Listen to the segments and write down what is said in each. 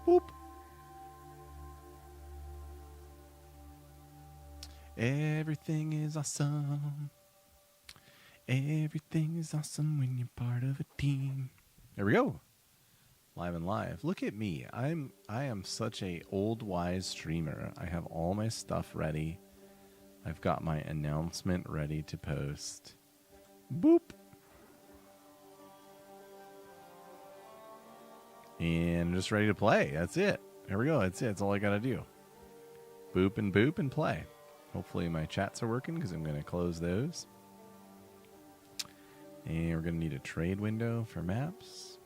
Boop. Everything is awesome. Everything is awesome when you're part of a team. There we go. Live and live. Look at me. I am such a old wise streamer. I have all my stuff ready. I've got my announcement ready to post. Boop. And just ready to play. That's it. There we go. That's it. That's all I got to do. Boop and play. Hopefully my chats are working because I'm going to close those. And we're going to need a trade window for maps.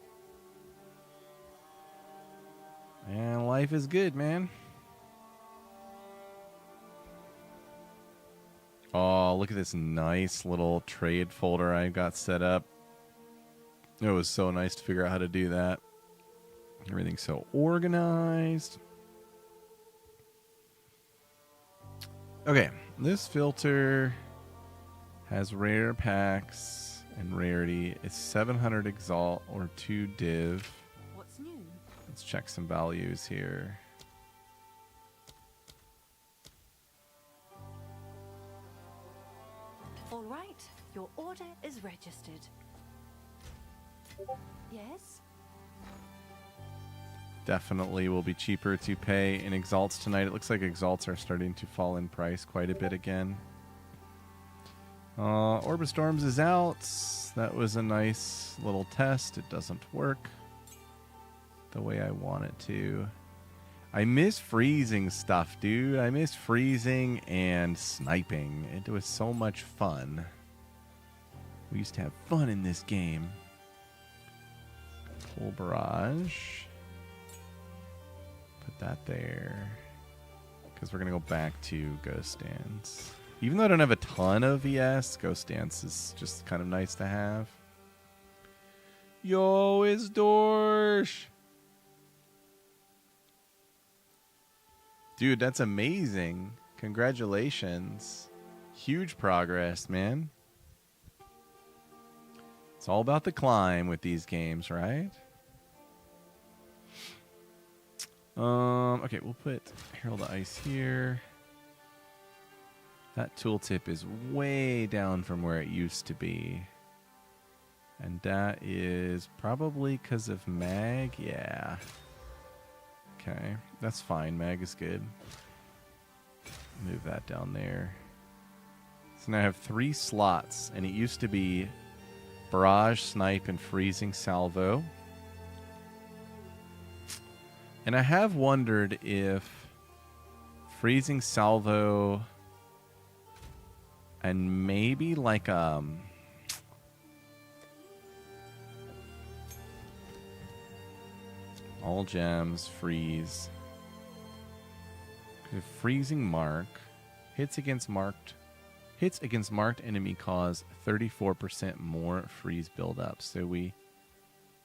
And life is good, man. Oh, look at this nice little trade folder I got set up. It was so nice to figure out how to do that. Everything's so organized. Okay, this filter has rare packs and rarity. It's 700 exalt or 2 div. What's new? Let's check some values here. All right, your order is registered. Yes? Definitely will be cheaper to pay in exalts tonight. It looks like exalts are starting to fall in price quite a bit again. Orbistorms is out. That was a nice little test. It doesn't work the way I want it to. I miss freezing stuff, dude. I miss freezing and sniping. It was so much fun. We used to have fun in this game. Full barrage. Put that there. Because we're going to go back to Ghost Dance. Even though I don't have a ton of VS, Ghost Dance is just kind of nice to have. Yo, it's Dorsch. Dude, that's amazing. Congratulations. Huge progress, man. It's all about the climb with these games, right? Okay, we'll put Herald of Ice here. That tooltip is way down from where it used to be. And that is probably because of mag. Yeah. Okay, that's fine. Mag is good. Move that down there. So now I have 3 slots, and it used to be Barrage, Snipe, and Freezing Salvo. And I have wondered if Freezing Salvo and maybe like all gems, freeze. Freezing Mark hits against marked enemy cause 34% more freeze buildup. So we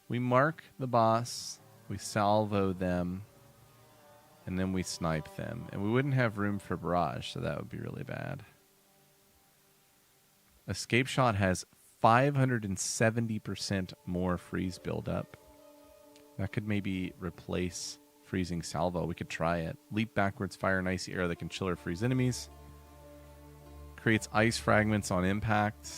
mark the boss, we salvo them, and then we snipe them. And we wouldn't have room for barrage, so that would be really bad. Escape Shot has 570% more freeze buildup. That could maybe replace Freezing Salvo. We could try it. Leap backwards, fire an icy arrow that can chill or freeze enemies. Creates ice fragments on impact.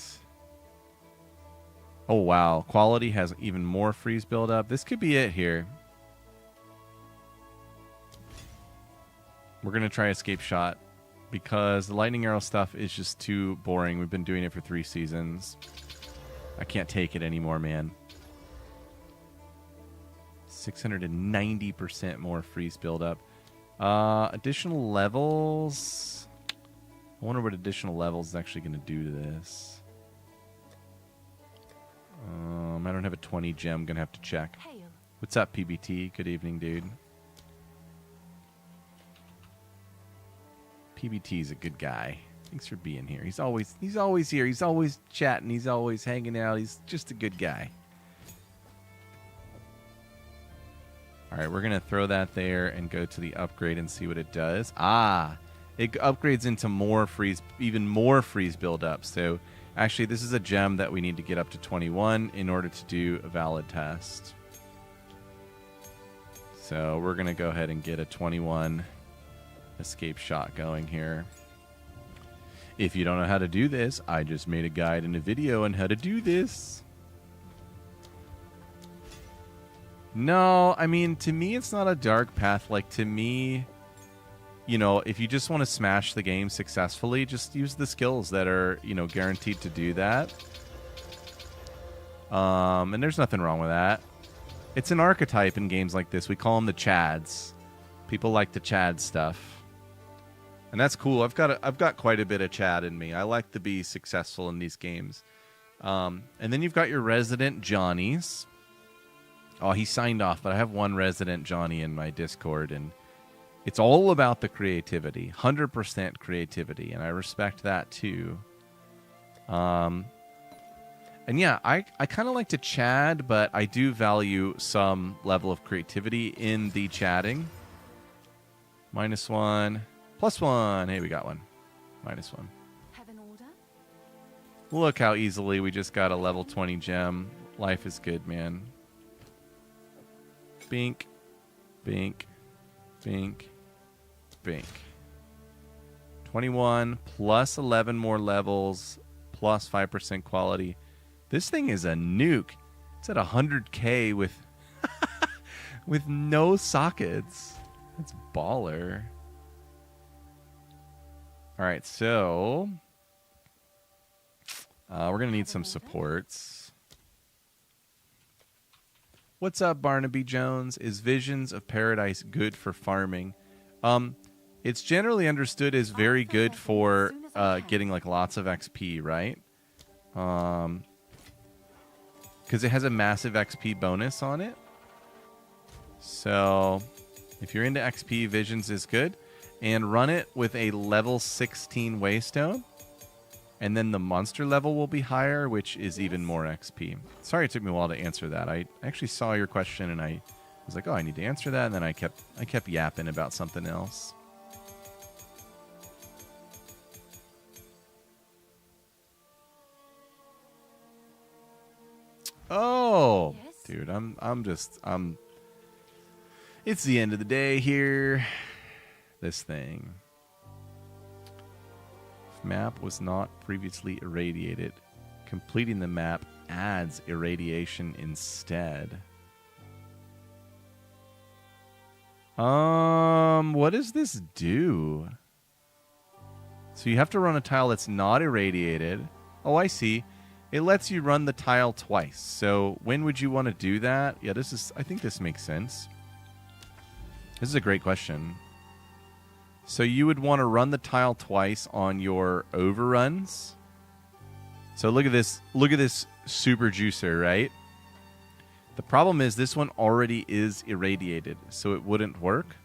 Oh, wow. Quality has even more freeze buildup. This could be it here. We're going to try Escape Shot because the lightning arrow stuff is just too boring. We've been doing it for 3 seasons. I can't take it anymore, man. 690% more freeze buildup. Additional levels. I wonder what additional levels is actually going to do to this. I don't have a 20 gem. I'm going to have to check. Hail. What's up, PBT? Good evening, dude. PBT's a good guy. Thanks for being here. He's always here. He's always chatting. He's always hanging out. He's just a good guy. All right, we're going to throw that there and go to the upgrade and see what it does. Ah, it upgrades into more freeze, even more freeze buildup. So actually, this is a gem that we need to get up to 21 in order to do a valid test. So we're going to go ahead and get a 21 escape shot going here. If you don't know how to do this, I just made a guide and a video on how to do this. No, I mean, to me, it's not a dark path. Like, to me, you know, if you just want to smash the game successfully, just use the skills that are, you know, guaranteed to do that. And there's nothing wrong with that. It's an archetype in games like this. We call them the Chads. People like the Chad stuff. And that's cool. I've got quite a bit of Chad in me. I like to be successful in these games. And then you've got your resident Johnnies. Oh, he signed off, but I have one resident Johnny in my Discord, and it's all about the creativity. 100% creativity, and I respect that too. And yeah, I kind of like to Chad, but I do value some level of creativity in the chatting. -1. +1. Hey, we got one. -1. Have an order? Look how easily we just got a level 20 gem. Life is good, man. Bink. Bink. Bink. Bink. 21 plus 11 more levels plus 5% quality. This thing is a nuke. It's at 100K with with no sockets. That's baller. All right, so we're going to need some supports. What's up, Barnaby Jones? Is Visions of Paradise good for farming? It's generally understood as very good for getting like lots of XP, right? Because it has a massive XP bonus on it. So if you're into XP, Visions is good. And run it with a level 16 Waystone. And then the monster level will be higher, which is even more XP. Sorry it took me a while to answer that. I actually saw your question and I was like, oh, I need to answer that. And then I kept yapping about something else. Oh, Yes? dude, it's the end of the day here. This thing. If map was not previously irradiated, completing the map adds irradiation instead. What does this do? So you have to run a tile that's not irradiated. Oh, I see. It lets you run the tile twice. So when would you want to do that? Yeah, I think this makes sense. This is a great question. So you would want to run the tile twice on your overruns. So look at this super juicer, right? The problem is this one already is irradiated, so it wouldn't work.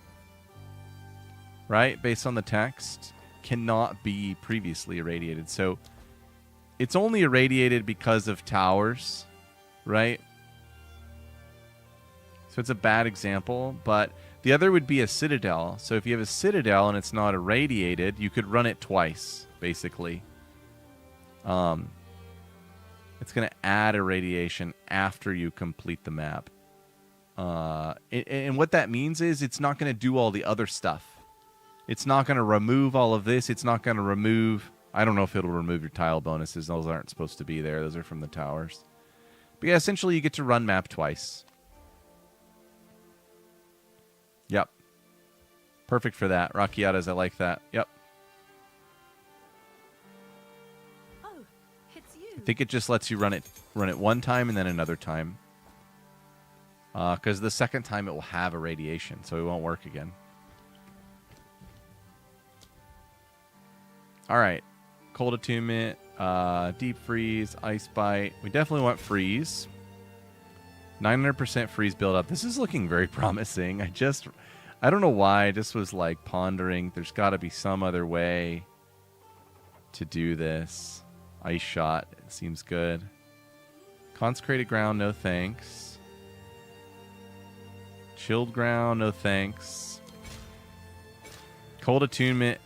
Right? Based on the text, cannot be previously irradiated. So it's only irradiated because of towers, right? So it's a bad example, but the other would be a citadel. So if you have a citadel and it's not irradiated, you could run it twice, basically. It's going to add irradiation after you complete the map. And what that means is it's not going to do all the other stuff. It's not going to remove all of this. It's not going to remove... I don't know if it'll remove your tile bonuses. Those aren't supposed to be there. Those are from the towers. But yeah, essentially you get to run map twice. Yep. Perfect for that. Rockiatas, I like that. Yep. Oh, it's you. I think it just lets you run it one time and then another time. Because the second time it will have irradiation, so it won't work again. All right. Cold Attunement, Deep Freeze, Ice Bite. We definitely want Freeze. 900% freeze build-up. This is looking very promising. I don't know why. I just was like pondering. There's got to be some other way to do this. Ice Shot. It seems good. Consecrated Ground, no thanks. Chilled Ground, no thanks. Cold Attunement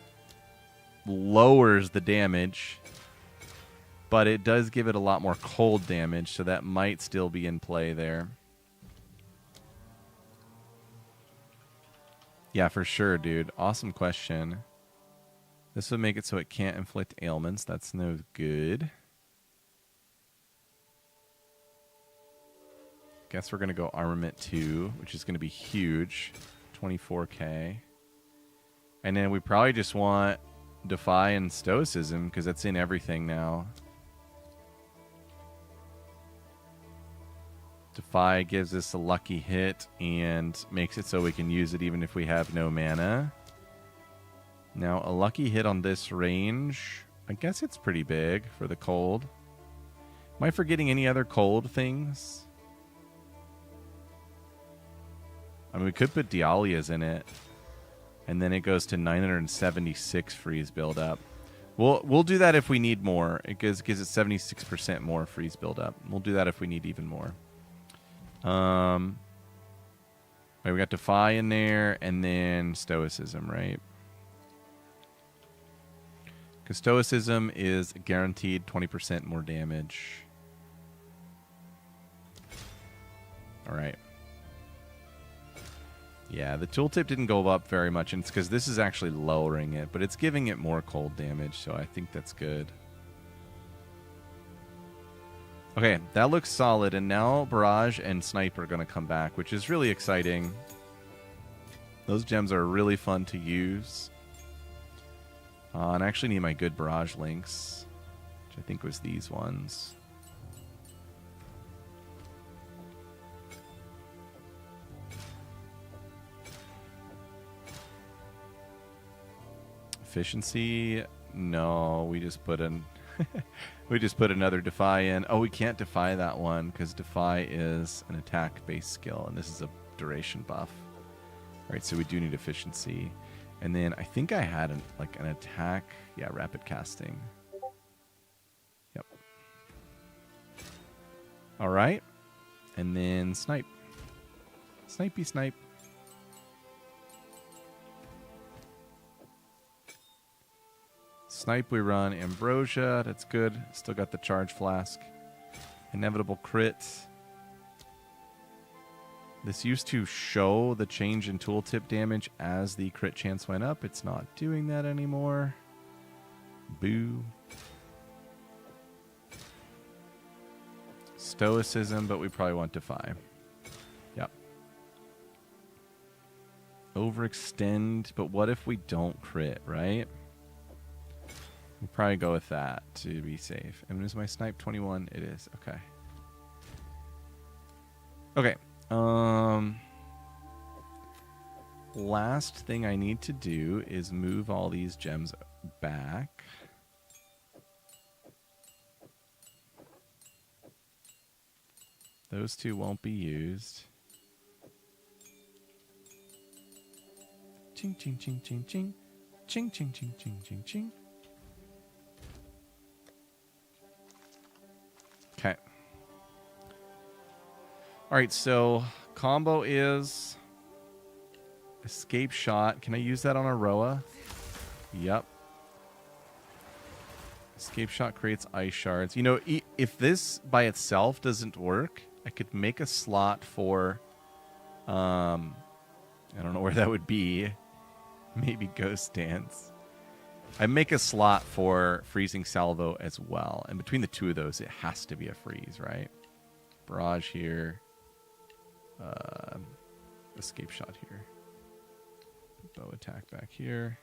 lowers the damage, but it does give it a lot more cold damage, so that might still be in play there. Yeah, for sure, dude. Awesome question. This would make it so it can't inflict ailments. That's no good. Guess we're going to go Armament 2, which is going to be huge. 24k. And then we probably just want Defy and Stoicism, because that's in everything now. Defy gives us a lucky hit and makes it so we can use it even if we have no mana. Now, a lucky hit on this range, I guess it's pretty big for the cold. Am I forgetting any other cold things? I mean, we could put Dialias in it, and then it goes to 976 freeze buildup. We'll do that if we need more. It gives it 76% more freeze buildup. We'll do that if we need even more. Right, we got Defy in there, and then Stoicism, right? Because Stoicism is guaranteed 20% more damage. All right. Yeah, the tooltip didn't go up very much, and it's because this is actually lowering it, but it's giving it more cold damage, so I think that's good. Okay, that looks solid, and now Barrage and Snipe are going to come back, which is really exciting. Those gems are really fun to use. And I actually need my good Barrage links, which I think was these ones. Efficiency? No, we just put in we just put another Defy in. Oh, we can't Defy that one because Defy is an attack-based skill, and this is a duration buff. All right, so we do need efficiency. And then I think I had an attack. Yeah, rapid casting. Yep. All right. And then Snipe. Snipey Snipe. Snipe, we run Ambrosia. That's good. Still got the Charge Flask. Inevitable crit. This used to show the change in tooltip damage as the crit chance went up. It's not doing that anymore. Boo. Stoicism, but we probably want Defy. Yep. Overextend, but what if we don't crit, right? We'll probably go with that to be safe. And is my Snipe 21? It is. Okay. Okay. Last thing I need to do is move all these gems back. Those two won't be used. Ching, ching, ching, ching, ching. Ching, ching, ching, ching, ching, ching. Okay. All right, so combo is escape shot. Can I use that on a Roa? Yep. Escape shot creates ice shards. You know, if this by itself doesn't work, I could make a slot for, I don't know where that would be. Maybe Ghost Dance. I make a slot for Freezing Salvo as well. And between the two of those, it has to be a freeze, right? Barrage here. Escape shot here. Bow attack back here.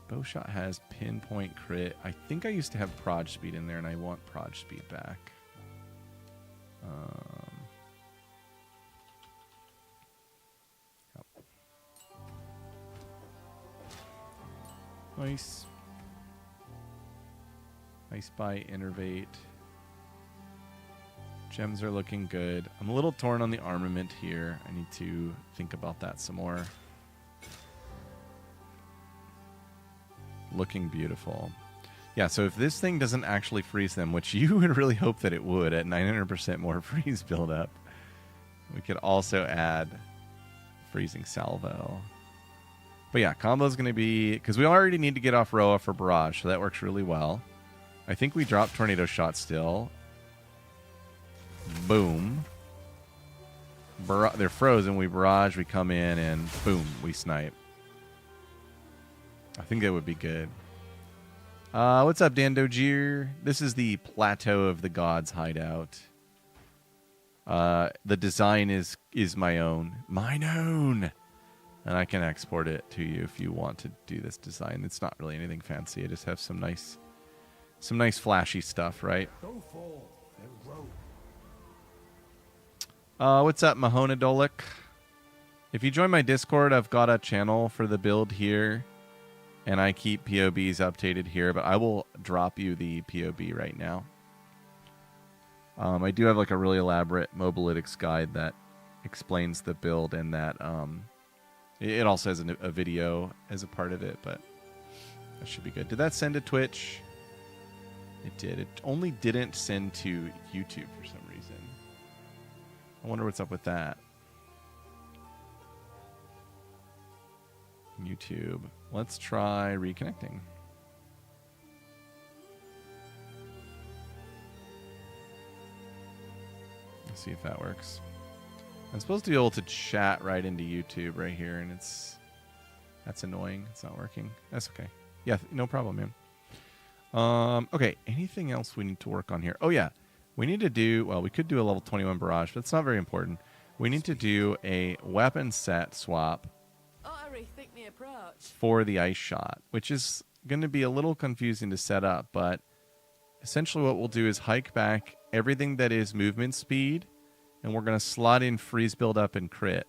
Bow shot has pinpoint crit. I think I used to have proj speed in there, and I want proj speed back. Yep. Nice. Ice Bite, Innervate. Gems are looking good. I'm a little torn on the armament here. I need to think about that some more. Looking beautiful. Yeah, so if this thing doesn't actually freeze them, which you would really hope that it would at 900% more freeze buildup, we could also add Freezing Salvo. But yeah, combo's going to be... Because we already need to get off Roa for Barrage, so that works really well. I think we drop Tornado Shot still. Boom. they're frozen. We barrage, we come in, and boom, we snipe. I think that would be good. What's up, Dan Dojier? This is the Plateau of the Gods hideout. The design is my own. Mine own! And I can export it to you if you want to do this design. It's not really anything fancy. I just have some nice flashy stuff, right? Go forth and grow. What's up, Mahonadolik? If you join my Discord, I've got a channel for the build here, and I keep POBs updated here, but I will drop you the POB right now. I do have like a really elaborate Mobalytics guide that explains the build, and that it also has a video as a part of it, but that should be good. Did that send to Twitch? It did. It only didn't send to YouTube for some reason. I wonder what's up with that. YouTube. Let's try reconnecting. Let's see if that works. I'm supposed to be able to chat right into YouTube right here, and that's annoying. It's not working. That's okay. Yeah, no problem, man. Okay, anything else we need to work on here? Oh, yeah. We need to do, well, we could do a level 21 barrage, but it's not very important. We need to do a weapon set swap for the ice shot, which is going to be a little confusing to set up, but essentially what we'll do is hike back everything that is movement speed, and we're going to slot in freeze build up and crit.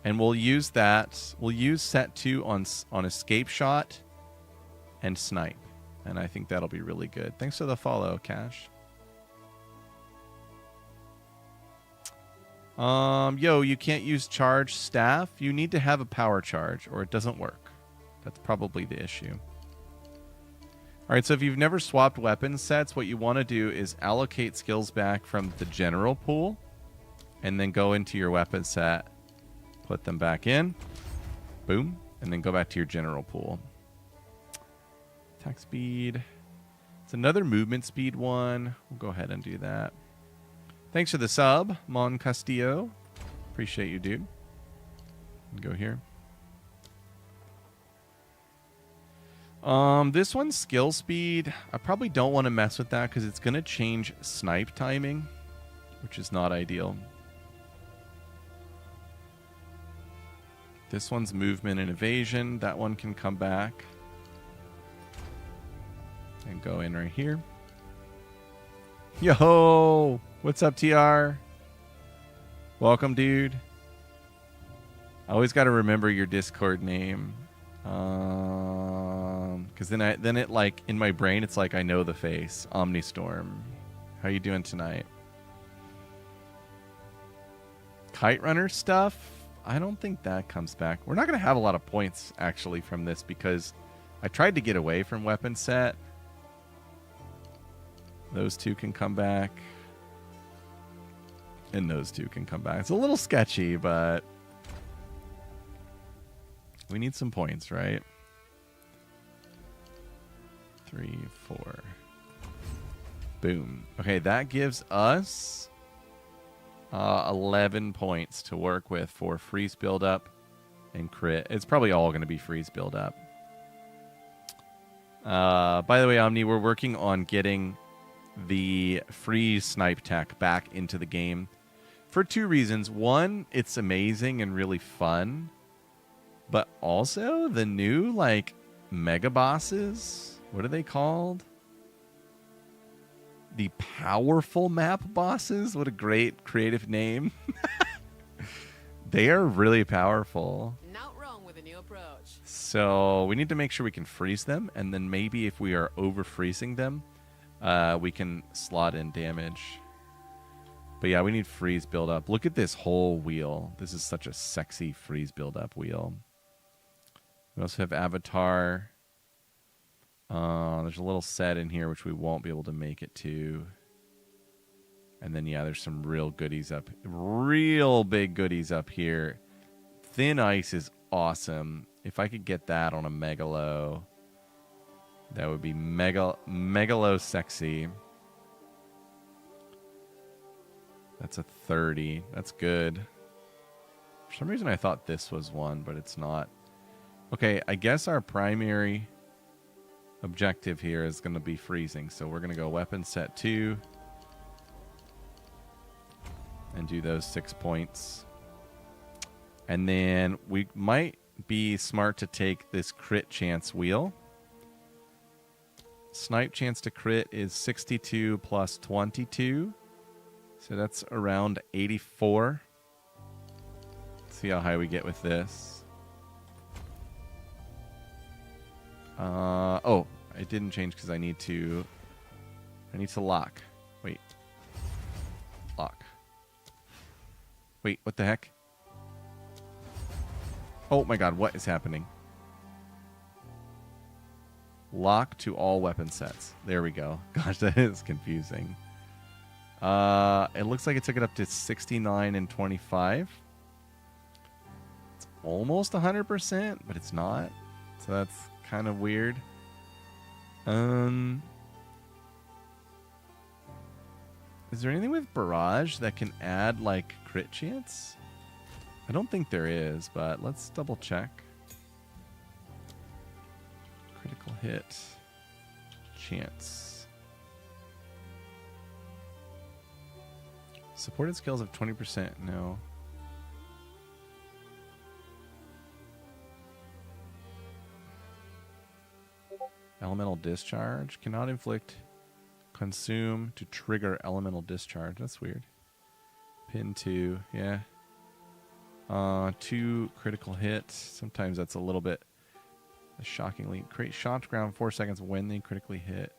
And we'll use that. We'll use set 2 on escape shot and snipe. And I think that'll be really good. Thanks for the follow, Cash. Yo, you can't use charge staff. You need to have a power charge or it doesn't work. That's probably the issue. All right, so if you've never swapped weapon sets, what you want to do is allocate skills back from the general pool and then go into your weapon set, put them back in, boom, and then go back to your general pool. Attack speed. It's another movement speed one. We'll go ahead and do that. Thanks for the sub, Mon Castillo. Appreciate you, dude. Go here. This one's skill speed. I probably don't want to mess with that because it's going to change snipe timing, which is not ideal. This one's movement and evasion. That one can come back and go in right here. Yo! What's up, TR? Welcome, dude. I always got to remember your Discord name. Because then it like in my brain it's like I know the face. Omnistorm. How you doing tonight? Kite runner stuff? I don't think that comes back. We're not gonna have a lot of points actually from this because I tried to get away from weapon set. Those two can come back. And those two can come back. It's a little sketchy, but we need some points, right? 3, 4. Boom. Okay, that gives us 11 points to work with for freeze buildup and crit. It's probably all going to be freeze buildup. By the way, Omni, we're working on getting the freeze snipe tech back into the game for 2 reasons. One, it's amazing and really fun. But also the new, like, mega bosses. What are they called? The powerful map bosses. What a great creative name. They are really powerful. Not wrong with a new approach. So we need to make sure we can freeze them. And then maybe if we are over freezing them, we can slot in damage. But yeah, we need freeze build up. Look at this whole wheel. This is such a sexy freeze build up wheel. We also have Avatar. There's a little set in here which we won't be able to make it to. And then, yeah, there's some real goodies up. Real big goodies up here. Thin Ice is awesome. If I could get that on a Megalo, that would be megalo sexy. That's a 30. That's good. For some reason I thought this was 1, but it's not. Okay, I guess our primary objective here is going to be freezing. So we're going to go weapon set 2 and do those 6 points. And then we might be smart to take this crit chance wheel. Snipe chance to crit is 62 plus 22. So that's around 84. Let's see how high we get with this. Oh, it didn't change because I need to lock. Wait. Lock. Wait, what the heck? Oh my god, what is happening? Lock to all weapon sets. There we go. Gosh, that is confusing. It looks like it took it up to 69 and 25. It's almost 100%, but it's not. So that's kind of weird. Is there anything with barrage that can add like crit chance? I don't think there is, but let's double check. Critical hit chance. Supported skills of 20%. No. Elemental discharge. Cannot inflict. Consume to trigger elemental discharge. That's weird. Pin 2. Yeah. 2 critical hits. Sometimes that's a little bit shockingly. Create shot to ground 4 seconds when they critically hit.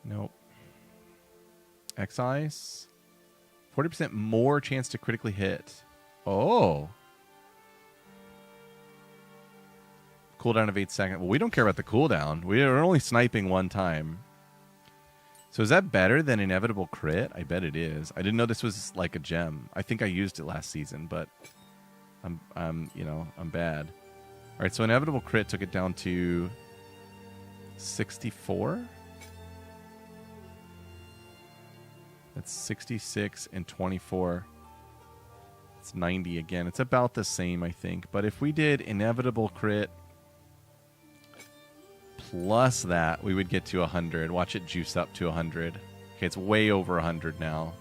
Nope. Excise. 40% more chance to critically hit. Oh. Cooldown of 8 seconds. Well, we don't care about the cooldown. We're only sniping 1 time. So is that better than Inevitable Crit? I bet it is. I didn't know this was like a gem. I think I used it last season, but I'm bad. All right, so Inevitable Crit took it down to 64. That's 66 and 24. It's 90 again. It's about the same, I think. But if we did Inevitable Crit plus that, we would get to 100. Watch it juice up to 100. Okay, it's way over 100 now.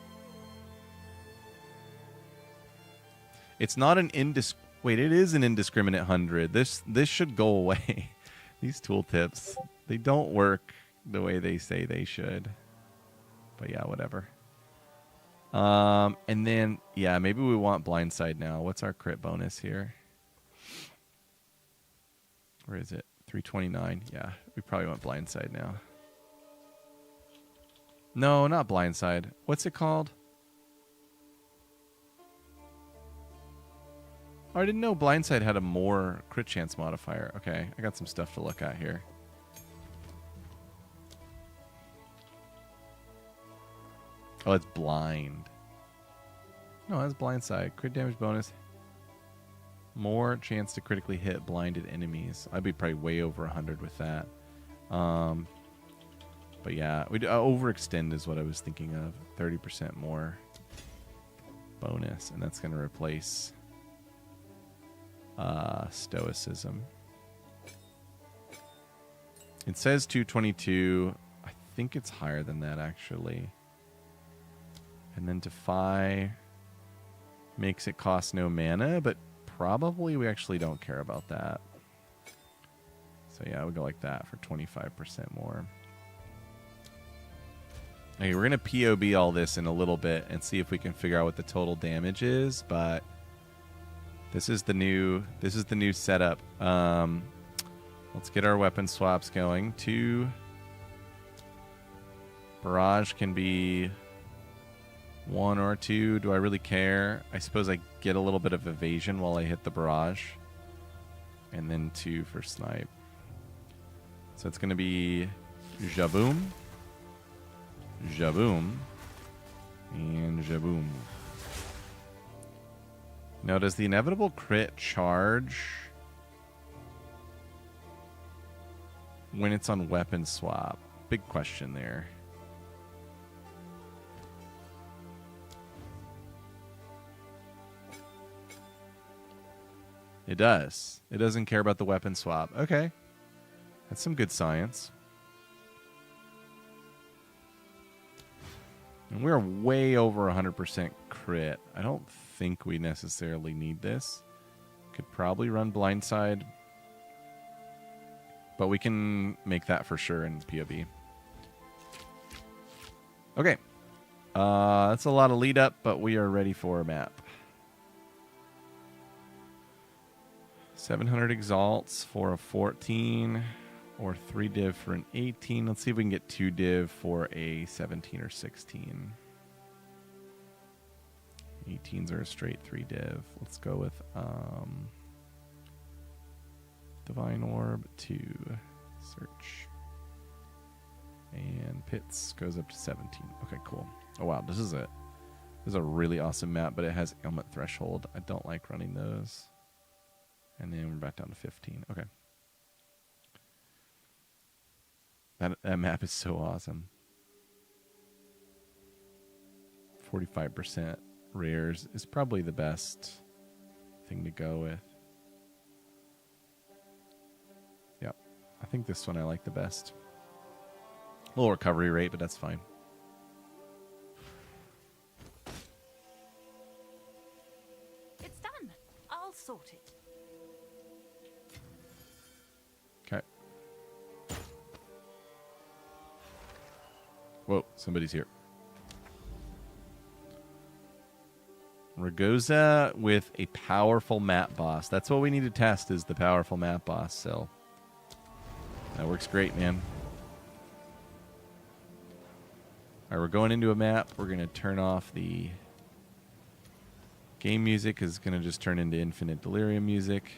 It's not an Wait, it is an indiscriminate 100. This should go away. These tooltips, they don't work the way they say they should. But yeah, whatever. And then, yeah, maybe we want Blindside now. What's our crit bonus here? Where is it? 329. Yeah, we probably want Blindside now. No, not Blindside. What's it called? Oh, I didn't know Blindside had a more crit chance modifier. Okay, I got some stuff to look at here. Oh, it's blind. No, that's Blindside. Crit damage bonus. More chance to critically hit blinded enemies. I'd be probably way over 100 with that. But yeah, we overextend is what I was thinking of. 30% more bonus, and that's going to replace stoicism. It says 222. I think it's higher than that actually. And then Defy makes it cost no mana, but probably we actually don't care about that. So yeah, we'll go like that for 25% more. Okay, we're gonna POB all this in a little bit and see if we can figure out what the total damage is, but this is the new setup. Let's get our weapon swaps going. 2 barrage can be 1 or 2. Do I really care? I suppose I get a little bit of evasion while I hit the barrage. And then 2 for snipe. So it's going to be Jaboom, Jaboom, and Jaboom. Now, does the inevitable crit charge when it's on weapon swap? Big question there. It does. It doesn't care about the weapon swap. Okay. That's some good science. And we're way over 100% crit. I don't think we necessarily need this. Could probably run blindside. But we can make that for sure in POV. Okay. That's a lot of lead up, but we are ready for a map. 700 exalts for a 14 or 3 div for an 18. Let's see if we can get 2 div for a 17 or 16. 18s are a straight 3 div. Let's go with Divine Orb to search. And Pits goes up to 17. Okay, cool. Oh wow, this is a really awesome map, but it has ailment threshold. I don't like running those. And then we're back down to 15. Okay. That map is so awesome. 45% rares is probably the best thing to go with. Yep. I think this one I like the best. Low recovery rate, but that's fine. It's done. I'll sort it. Okay. Whoa, somebody's here. Ragosa with a powerful map boss. That's what we need to test, is the powerful map boss. So that works great, man. All right, we're going into a map. We're going to turn off the game music, because it's going to just turn into Infinite Delirium music.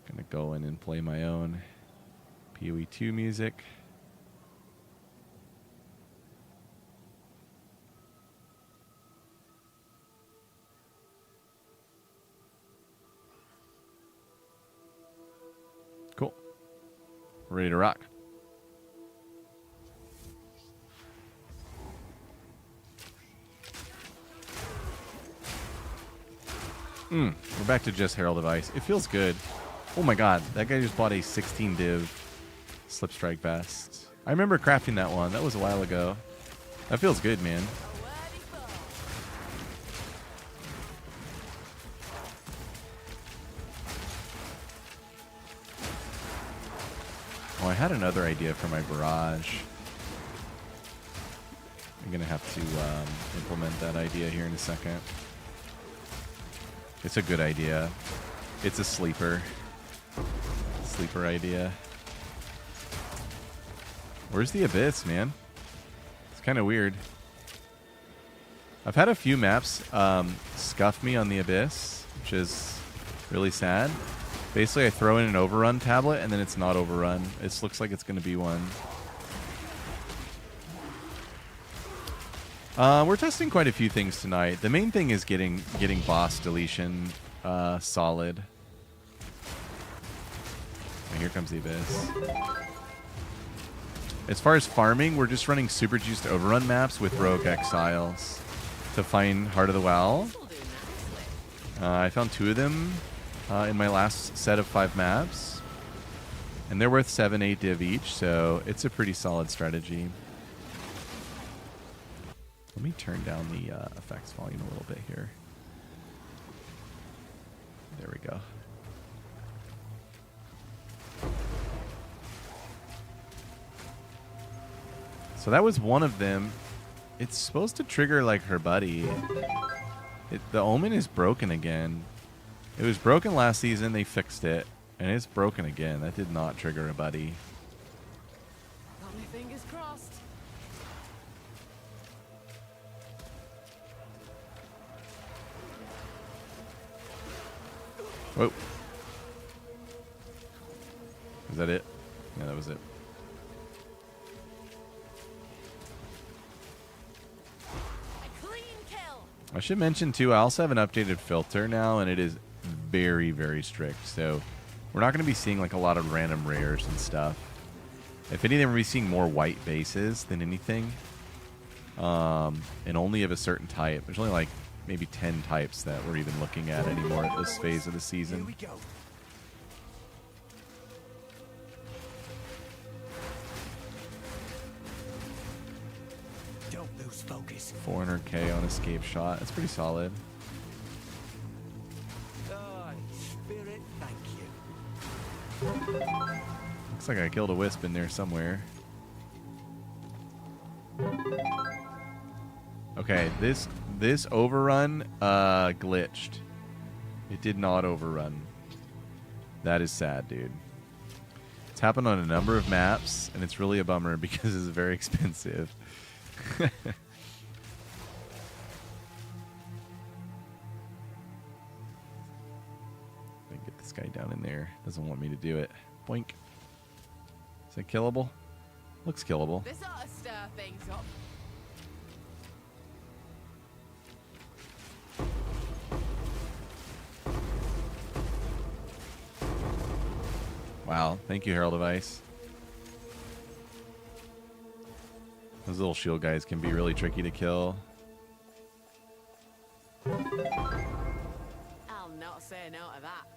Going to go in and play my own PoE 2 music. Cool. Ready to rock. We're back to just Herald of Ice. It feels good. Oh my god, that guy just bought a 16 div Slipstrike vest. I remember crafting that one. That was a while ago. That feels good, man. Oh, I had another idea for my barrage. I'm going to have to implement that idea here in a second. It's a good idea. It's a sleeper idea. Where's the Abyss, man? It's kind of weird. I've had a few maps scuff me on the Abyss, which is really sad. Basically, I throw in an overrun tablet, and then it's not overrun. It looks like it's going to be one. We're testing quite a few things tonight. The main thing is getting boss deletion solid. And here comes the Abyss. As far as farming, we're just running super juiced overrun maps with Rogue Exiles to find Heart of the Well. I found 2 of them in my last set of 5 maps. And they're worth 7-8 div each, so it's a pretty solid strategy. Let me turn down the effects volume a little bit here. There we go. So that was one of them. It's supposed to trigger like her buddy. The Omen is broken again. It was broken last season. They fixed it. And it's broken again. That did not trigger a buddy. Got my fingers crossed. Whoa. Is that it? Yeah, that was it. A clean kill. I should mention, too, I also have an updated filter now, and it is very, very strict. So we're not going to be seeing like a lot of random rares and stuff. If anything, we're going to be seeing more white bases than anything. And only of a certain type. There's only like maybe 10 types that we're even looking at anymore at this phase of the Here season. we go. Don't lose focus. 400k on escape shot. That's pretty solid. Oh, spirit, thank you. Looks like I killed a wisp in there somewhere. Okay, this overrun glitched. It did not overrun. That is sad, dude. It's happened on a number of maps, and it's really a bummer because it's very expensive. Let me get this guy down in there. Doesn't want me to do it. Boink. Is it killable? Looks killable. This ought to stir things up. Wow. Thank you, Herald of Ice. Those little shield guys can be really tricky to kill. I'll not say no to that.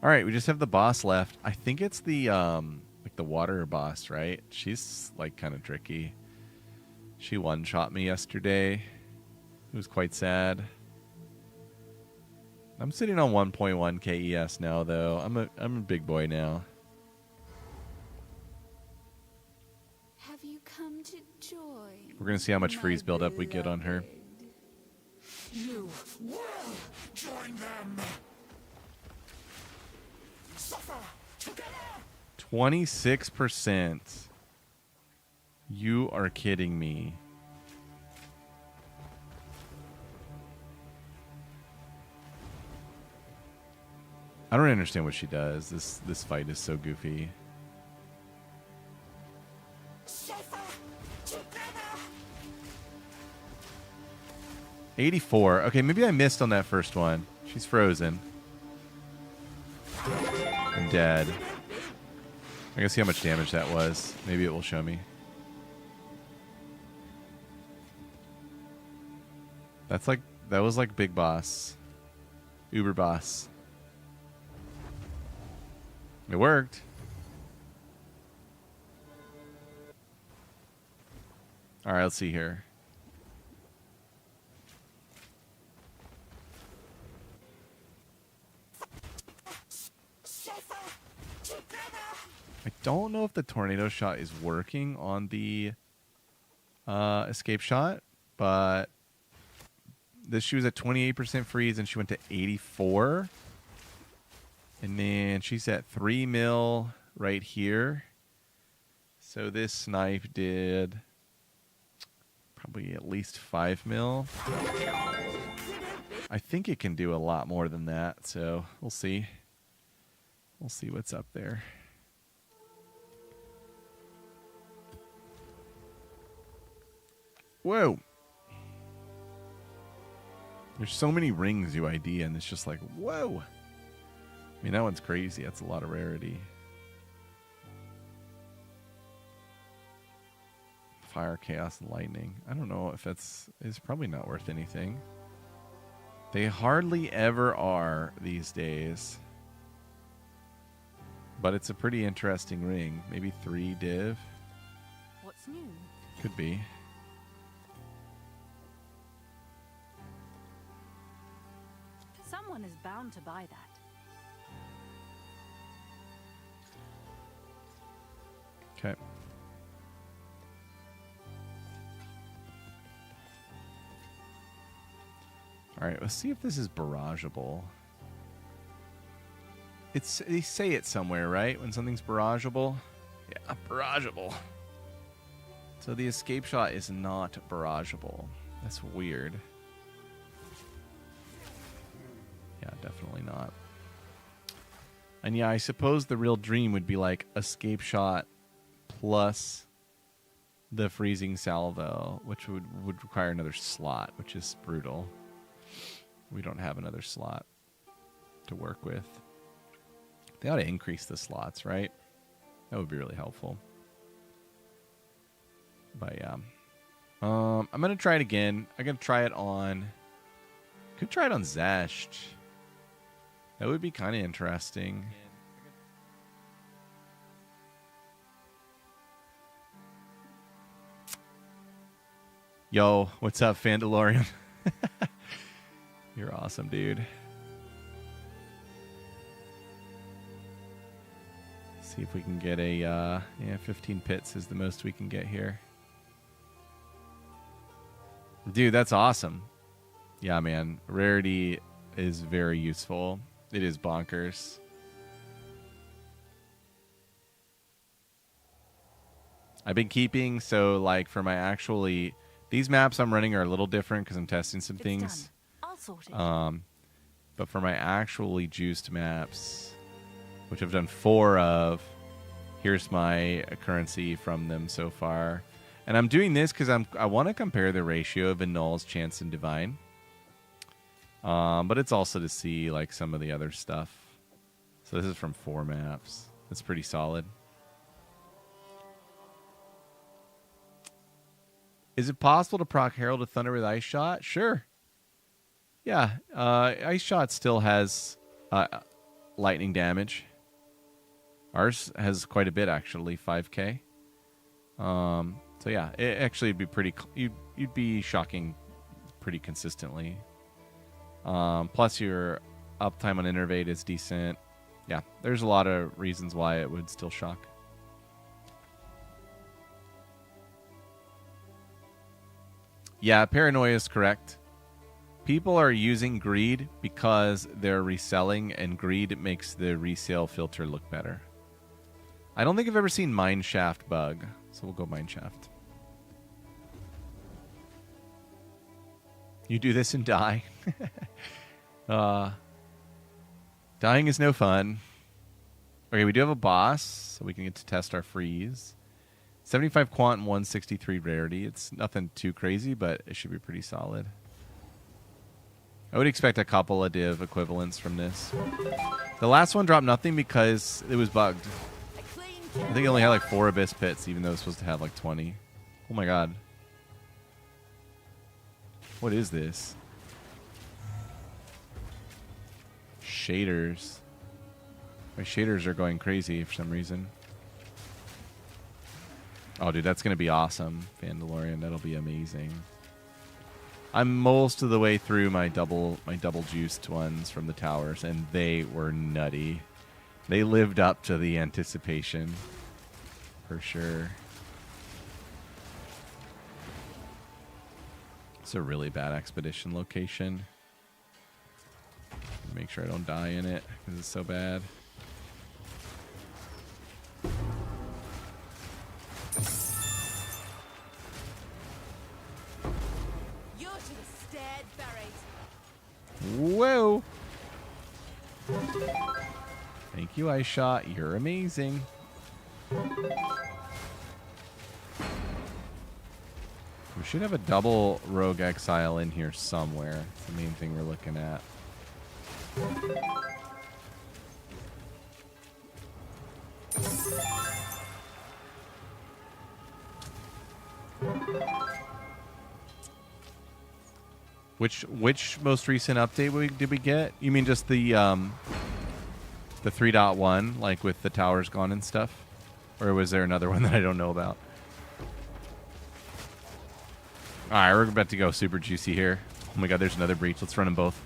All right, we just have the boss left. I think it's the like the water boss, right? She's like kind of tricky. She one-shot me yesterday. It was quite sad. I'm sitting on 1.1 KES now, though. I'm a big boy now. Have you come to join? We're gonna see how much my freeze buildup we get on her. beloved? You will join them. Suffer together. 26%. You are kidding me. I don't understand what she does. This fight is so goofy. Suffer together. 84. Okay, maybe I missed on that first one. She's frozen. I'm dead. I can see how much damage that was. Maybe it will show me. That was like big boss. Uber boss. It worked. All right, let's see here. Suffer together. I don't know if the tornado shot is working on the escape shot, but she was at 28% freeze and she went to 84. And then she's at 3 mil right here. So this snipe did probably at least 5 mil. I think it can do a lot more than that, so we'll see. We'll see what's up there. Whoa. There's so many rings UID, and it's just like, whoa. I mean, that one's crazy. That's a lot of rarity. Fire, chaos, and lightning. I don't know if it's probably not worth anything. They hardly ever are these days. But it's a pretty interesting ring. Maybe 3 div. What's new? Could be. Someone is bound to buy that. Okay. All right, let's see if this is barrageable. They say it somewhere, right? When something's barrageable? Yeah, barrageable. So the escape shot is not barrageable. That's weird. Yeah, definitely not. And yeah, I suppose the real dream would be like escape shot plus the freezing salvo, which would require another slot, which is brutal. We don't have another slot to work with. They ought to increase the slots, right? That would be really helpful. But yeah. I'm gonna try it again. I'm gonna try it on. Could try it on Zesht. That would be kind of interesting. Yo, what's up, Fandalorian? You're awesome, dude. See if we can get a, yeah, 15 pits is the most we can get here. Dude, that's awesome. Yeah, man. Rarity is very useful. It is bonkers. I've been keeping, so like for my actually, these maps I'm running are a little different because I'm testing some things. Done. I'll sort it. But for my actually juiced maps, which I've done 4 of, here's my currency from them so far. And I'm doing this because I want to compare the ratio of annuls, chance, and divine. But it's also to see like some of the other stuff. So this is from 4 maps. That's pretty solid. Is it possible to proc Herald of Thunder with Ice Shot? Sure. Yeah, Ice Shot still has lightning damage. Ours has quite a bit, actually, 5k. So yeah, it actually would be pretty. You'd be shocking pretty consistently. Plus, your uptime on Innervate is decent. Yeah, there's a lot of reasons why it would still shock. Yeah, paranoia is correct. People are using greed because they're reselling, and greed makes the resale filter look better. I don't think I've ever seen Mineshaft bug, so we'll go Mineshaft. You do this and die. Dying is no fun. Okay, we do have a boss, so we can get to test our freeze. 75 Quant and 163 Rarity. It's nothing too crazy, but it should be pretty solid. I would expect a couple of div equivalents from this. The last one dropped nothing because it was bugged. I think it only had like 4 Abyss Pits, even though it was supposed to have like 20. Oh my god. What is this? Shaders. My shaders are going crazy for some reason. Oh, dude, that's going to be awesome, Fandalorian. That'll be amazing. I'm most of the way through my double juiced ones from the towers, and they were nutty. They lived up to the anticipation, for sure. It's a really bad expedition location. Make sure I don't die in it, because it's so bad. You're just stared buried. Whoa! Thank you, Ice Shot. You're amazing. We should have a double Rogue Exile in here somewhere. It's the main thing we're looking at. Which most recent update did we get? You mean just the 3.1, like with the towers gone and stuff? Or was there another one that I don't know about? Alright, we're about to go super juicy here. Oh my god, there's another breach. Let's run them both.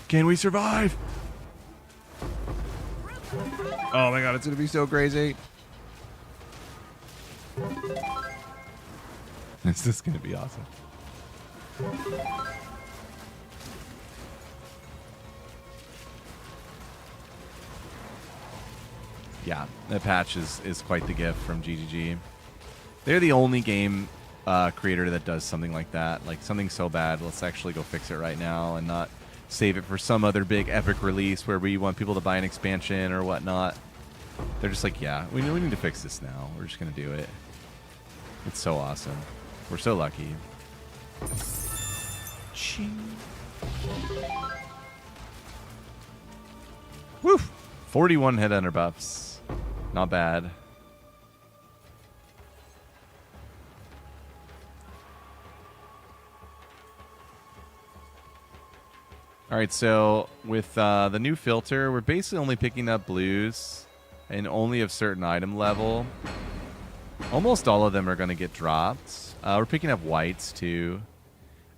Can we survive? Oh my god, it's gonna be so crazy. This is gonna be awesome. Yeah, that patch is quite the gift from GGG. They're the only game creator that does something like that. Like, something so bad, let's actually go fix it right now and not save it for some other big epic release where we want people to buy an expansion or whatnot. They're just like, yeah, we need to fix this now. We're just going to do it. It's so awesome. We're so lucky. Ching. Woo! 41 headhunter buffs. Not bad. All right, so with the new filter, we're basically only picking up blues and only of certain item level. Almost all of them are going to get dropped. We're picking up whites too.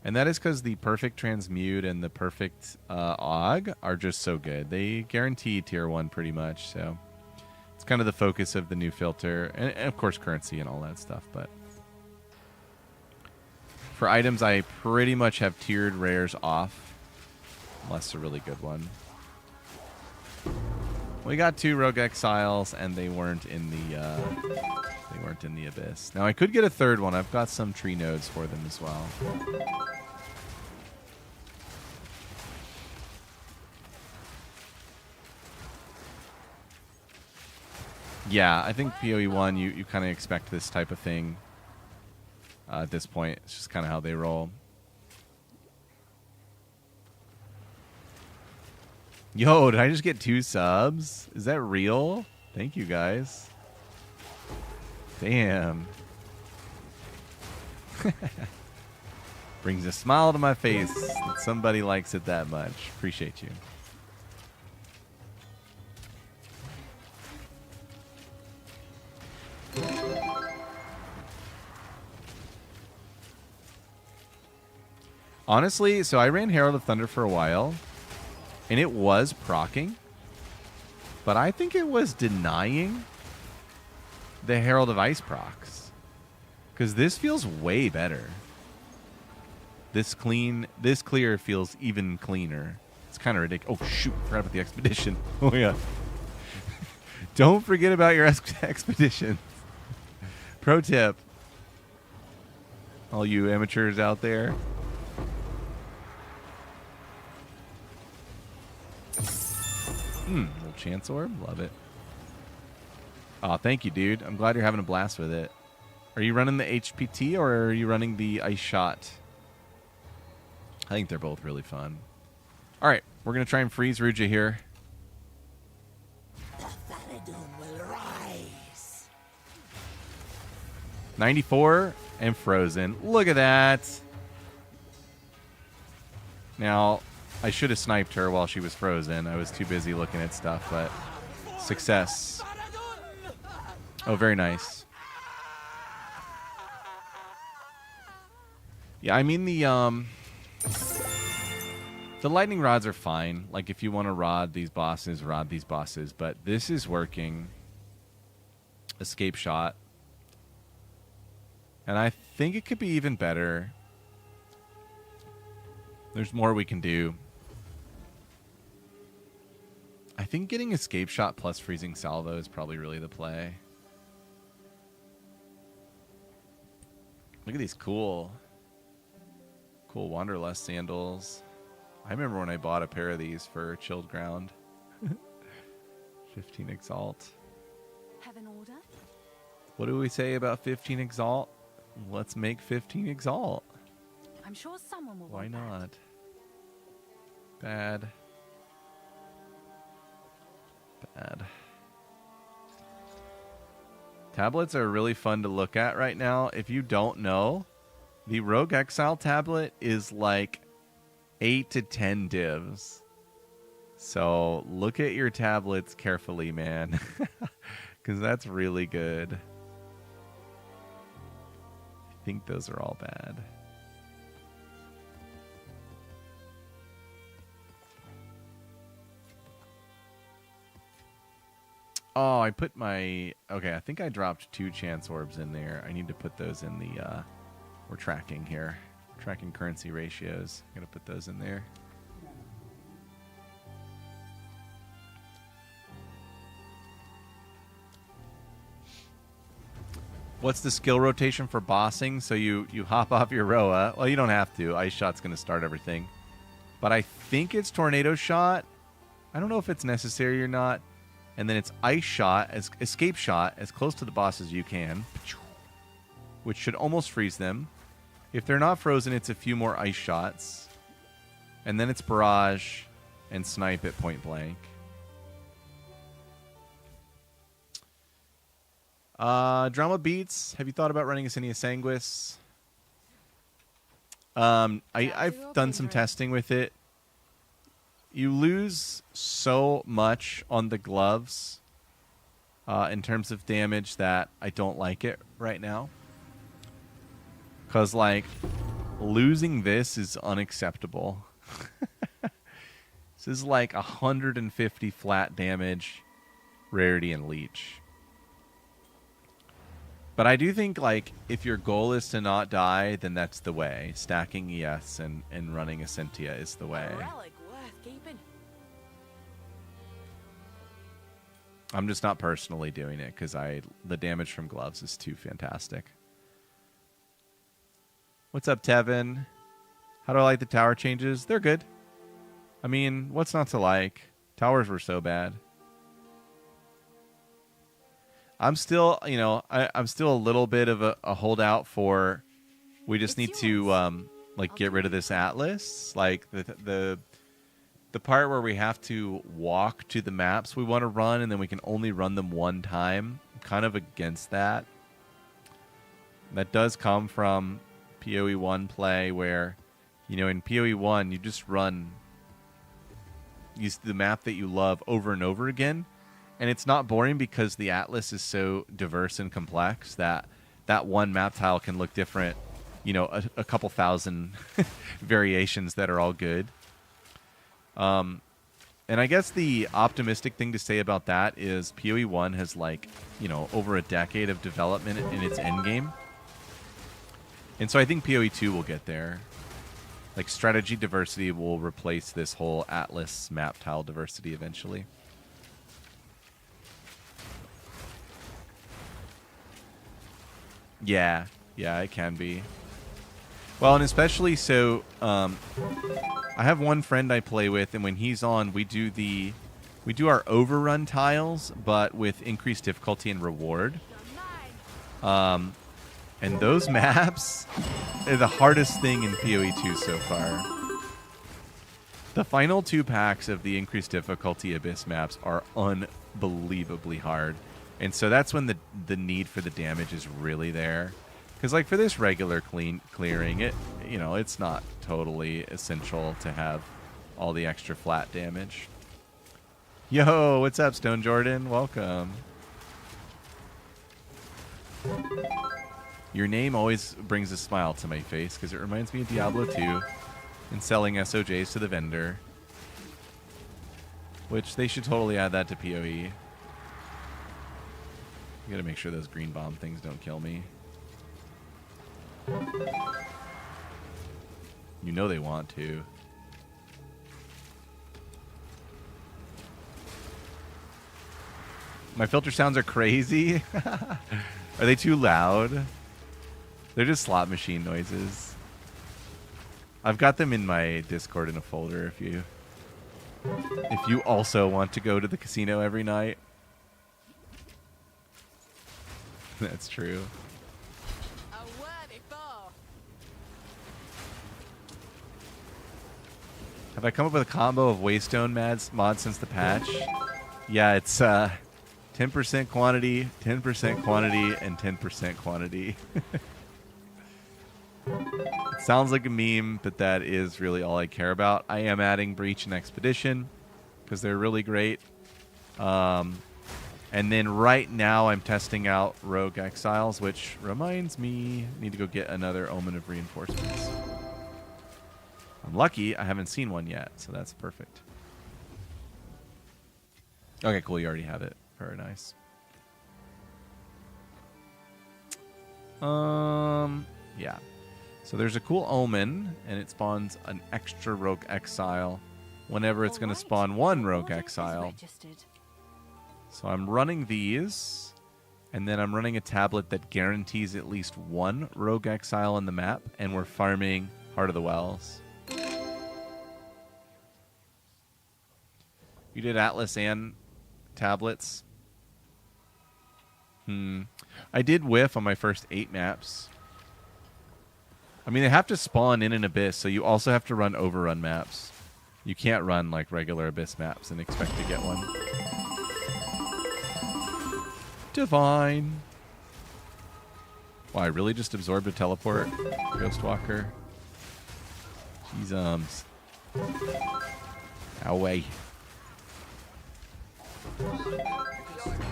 And that is because the perfect transmute and the perfect AUG are just so good. They guarantee tier 1 pretty much. So it's kind of the focus of the new filter. And of course currency and all that stuff. But for items, I pretty much have tiered rares off. Unless a really good one. We got 2 Rogue Exiles and they weren't in the Abyss. Now I could get a third one. I've got some tree nodes for them as well. Yeah, I think PoE 1, you kind of expect this type of thing at this point. It's just kind of how they roll. Yo, did I just get 2 subs? Is that real? Thank you, guys. Damn. Brings a smile to my face that somebody likes it that much. Appreciate you. Honestly, so I ran Herald of Thunder for a while, and it was proccing, but I think it was denying the Herald of Ice procs, because this feels way better. This clear feels even cleaner. It's kind of ridiculous. Oh shoot, forgot about the expedition. Oh yeah. Don't forget about your expedition. Pro tip. All you amateurs out there. Little chance orb. Love it. Oh, thank you, dude. I'm glad you're having a blast with it. Are you running the HPT or are you running the Ice Shot? I think they're both really fun. All right, we're going to try and freeze Ruja here. The Thanadoon will rise. 94 and frozen. Look at that. Now, I should have sniped her while she was frozen. I was too busy looking at stuff, but success. Oh, very nice. Yeah, I mean the lightning rods are fine. Like if you want to rod these bosses, but this is working. Escape shot. And I think it could be even better. There's more we can do. I think getting escape shot plus freezing salvo is probably really the play. Look at these cool Wanderlust sandals. I remember when I bought a pair of these for Chilled Ground. 15 Exalt. Have an order? What do we say about 15 Exalt? Let's make 15 Exalt. I'm sure someone will Why want that. not? Bad. Tablets are really fun to look at right now. If you don't know, the Rogue Exile tablet is like 8 to 10 divs. So look at your tablets carefully, man. Because that's really good. I think those are all bad. Oh, I put my... Okay, I think I dropped 2 chance orbs in there. I need to put those in the... We're tracking here. We're tracking currency ratios. I'm going to put those in there. What's the skill rotation for bossing? So you hop off your Roa. Well, you don't have to. Ice Shot's going to start everything. But I think it's Tornado Shot. I don't know if it's necessary or not. And then it's Ice Shot, Escape Shot, as close to the boss as you can, which should almost freeze them. If they're not frozen, it's a few more Ice Shots. And then it's Barrage and Snipe at point blank. Drama Beats, have you thought about running Asenia Sanguis? I've done some testing with it. you lose so much on the gloves in terms of damage that I don't like it right now. Because, like, losing this is unacceptable. This is like 150 flat damage, Rarity, and Leech. But I do think, like, if your goal is to not die, then that's the way. Stacking ES and running Essentia is the way. A relic worth keeping. I'm just not personally doing it because the damage from gloves is too fantastic. What's up, Tevin? How do I like the tower changes? They're good. I mean, what's not to like? Towers were so bad. I'm still, you know, I'm still a little bit of a holdout for. We just need to like get rid of this Atlas, like the part where we have to walk to the maps we want to run, and then we can only run them one time. I'm kind of against that. That does come from PoE 1 play, where, you know, in PoE 1 you just use the map that you love over and over again. And it's not boring because the Atlas is so diverse and complex that one map tile can look different, you know, a couple thousand variations that are all good. And I guess the optimistic thing to say about that is PoE 1 has, like, you know, over a decade of development in its endgame. And so I think PoE 2 will get there. Like, strategy diversity will replace this whole Atlas map tile diversity eventually. Yeah, it can be. Well, and especially so, I have one friend I play with, and when he's on, we do our overrun tiles, but with increased difficulty and reward. And those maps are the hardest thing in PoE 2 so far. The final 2 packs of the increased difficulty Abyss maps are unbelievably hard. And so that's when the need for the damage is really there. Because, like, for this regular clearing, you know, it's not totally essential to have all the extra flat damage. Yo, what's up, Stone Jordan? Welcome. Your name always brings a smile to my face because it reminds me of Diablo 2 and selling SOJs to the vendor. Which they should totally add that to PoE. I gotta make sure those green bomb things don't kill me. You know they want to. My filter sounds are crazy. Are they too loud? They're just slot machine noises. I've got them in my Discord in a folder if you also want to go to the casino every night. That's true. A worthy foe. Have I come up with a combo of Waystone mods since the patch? Yeah, it's 10% quantity, 10% quantity, and 10% quantity. It sounds like a meme, but that is really all I care about. I am adding Breach and Expedition because they're really great. And then right now I'm testing out Rogue Exiles, which reminds me I need to go get another Omen of Reinforcements. I'm lucky I haven't seen one yet, so that's perfect. Okay, cool. You already have it. Very nice. Yeah. So there's a cool Omen, and it spawns an extra Rogue Exile whenever it's going to spawn one Rogue Exile. So I'm running these, and then I'm running a tablet that guarantees at least one Rogue Exile on the map, and we're farming Heart of the Wells. You did Atlas and tablets? I did whiff on my first 8 maps. I mean, they have to spawn in an Abyss, so you also have to run overrun maps. You can't run, like, regular Abyss maps and expect to get one. Divine. Wow, I really just absorbed a teleport, Ghostwalker. Jeez, Away.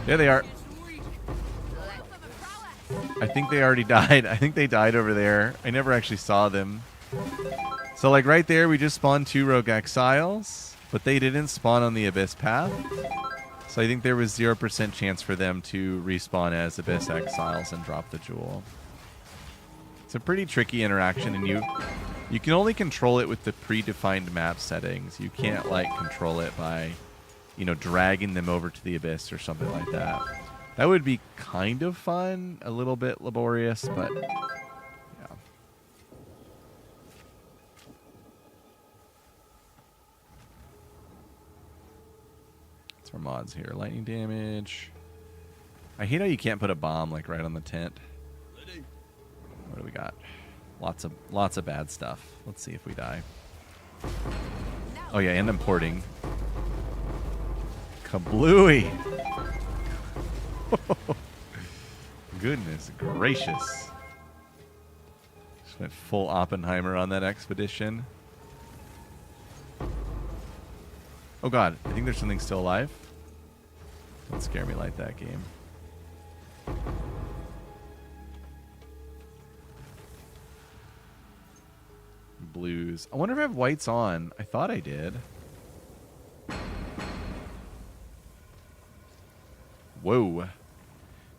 There they are. I think they already died. I think they died over there. I never actually saw them. So, like, right there, we just spawned 2 Rogue Exiles, but they didn't spawn on the Abyss path. So I think there was 0% chance for them to respawn as Abyss Exiles and drop the jewel. It's a pretty tricky interaction, and you can only control it with the predefined map settings. You can't, like, control it by, you know, dragging them over to the Abyss or something like that. That would be kind of fun, a little bit laborious, but yeah. What's our mods here? Lightning damage. I hate how you can't put a bomb like right on the tent. What do we got? Lots of bad stuff. Let's see if we die. Oh yeah, and I'm porting. Kablooey! Goodness gracious. Just went full Oppenheimer on that expedition. Oh god, I think there's something still alive. Don't scare me like that, game. Blues. I wonder if I have whites on. I thought I did. Whoa.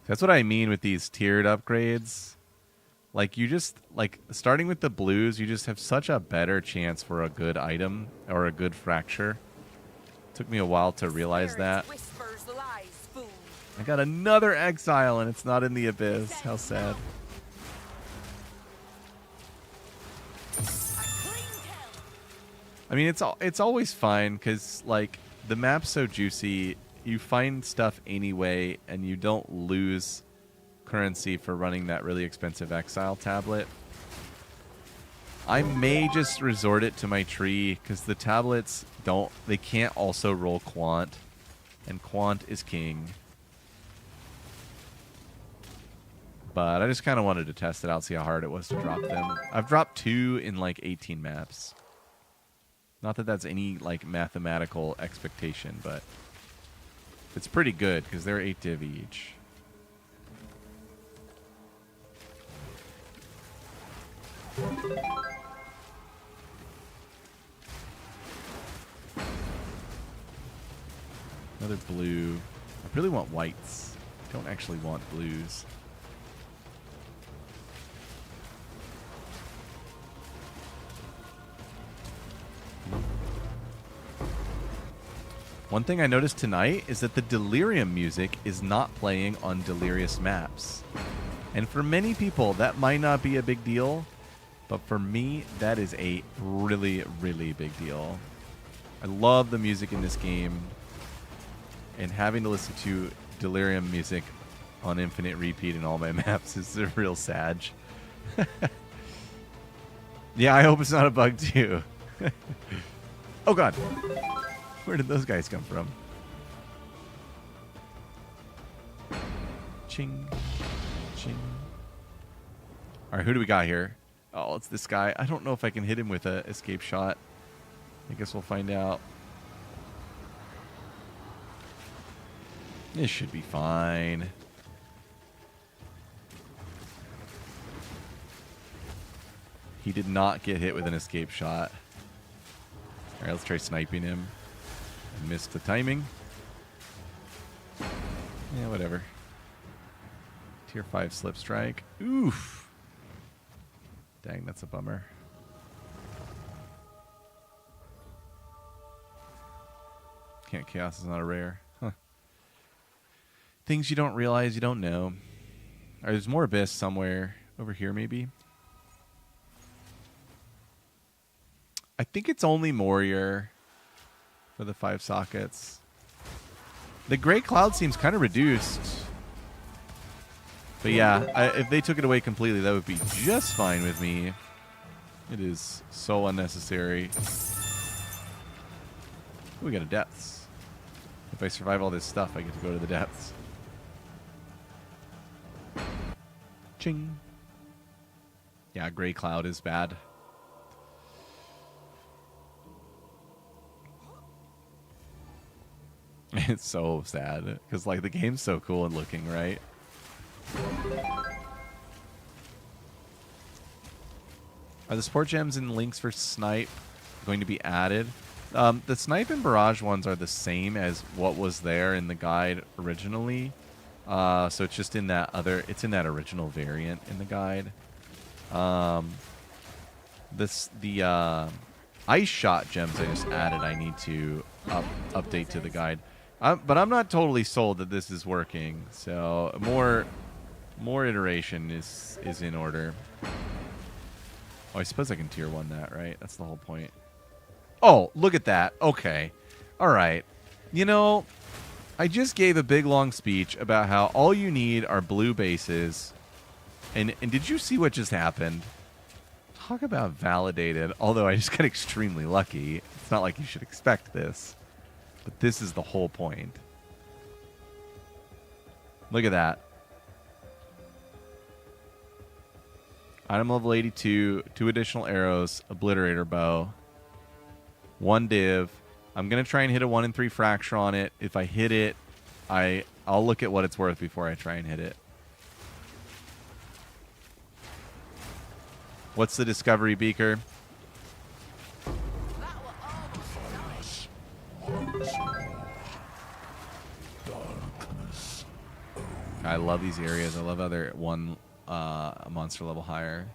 That's what I mean with these tiered upgrades. Like, you just, like, starting with the blues, you just have such a better chance for a good item or a good fracture. Took me a while to realize that. I got another exile and it's not in the Abyss. How sad. I mean, it's always fine because, like, the map's so juicy. You find stuff anyway, and you don't lose currency for running that really expensive exile tablet. I may just resort it to my tree because the tablets they can't also roll Quant, and Quant is king. But I just kind of wanted to test it out, see how hard it was to drop them. I've dropped 2 in like 18 maps. Not that that's any like mathematical expectation, but it's pretty good because they're 8 div each. Another blue. I really want whites. I don't actually want blues. One thing I noticed tonight is that the Delirium music is not playing on Delirious maps. And for many people, that might not be a big deal. But for me, that is a really, really big deal. I love the music in this game. And having to listen to Delirium music on infinite repeat in all my maps is a real sad. Yeah, I hope it's not a bug too. Oh god. Where did those guys come from? Ching. Ching. Alright, who do we got here? Oh, it's this guy. I don't know if I can hit him with an escape shot. I guess we'll find out. This should be fine. He did not get hit with an escape shot. Alright, let's try sniping him. I missed the timing. Yeah, whatever. Tier 5 slip strike. Oof. Dang, that's a bummer. Can't chaos is not a rare. Huh. Things you don't realize you don't know. Alright, there's more abyss somewhere. Over here, maybe? I think it's only Warrior for the 5 sockets. The Gray Cloud seems kind of reduced. But yeah, if they took it away completely, that would be just fine with me. It is so unnecessary. Ooh, we got a depths. If I survive all this stuff, I get to go to the depths. Ching. Yeah, Gray Cloud is bad. It's so sad because like the game's so cool and looking, right? Are the support gems and links for snipe going to be added? The snipe and barrage ones are the same as what was there in the guide originally. So it's just in that it's in that original variant in the guide. The ice shot gems I just added, I need to update to the guide. But I'm not totally sold that this is working. So more iteration is in order. Oh, I suppose I can tier 1 that, right? That's the whole point. Oh, look at that. Okay. All right. You know, I just gave a big long speech about how all you need are blue bases. And did you see what just happened? Talk about validated. Although I just got extremely lucky. It's not like you should expect this. But this is the whole point. Look at that. Item level 82, 2 additional arrows, obliterator bow, 1 div. I'm going to try and hit a 1 in 3 fracture on it. If I hit it, I'll look at what it's worth before I try and hit it. What's the discovery beaker? I love these areas. I love how they're one monster level higher.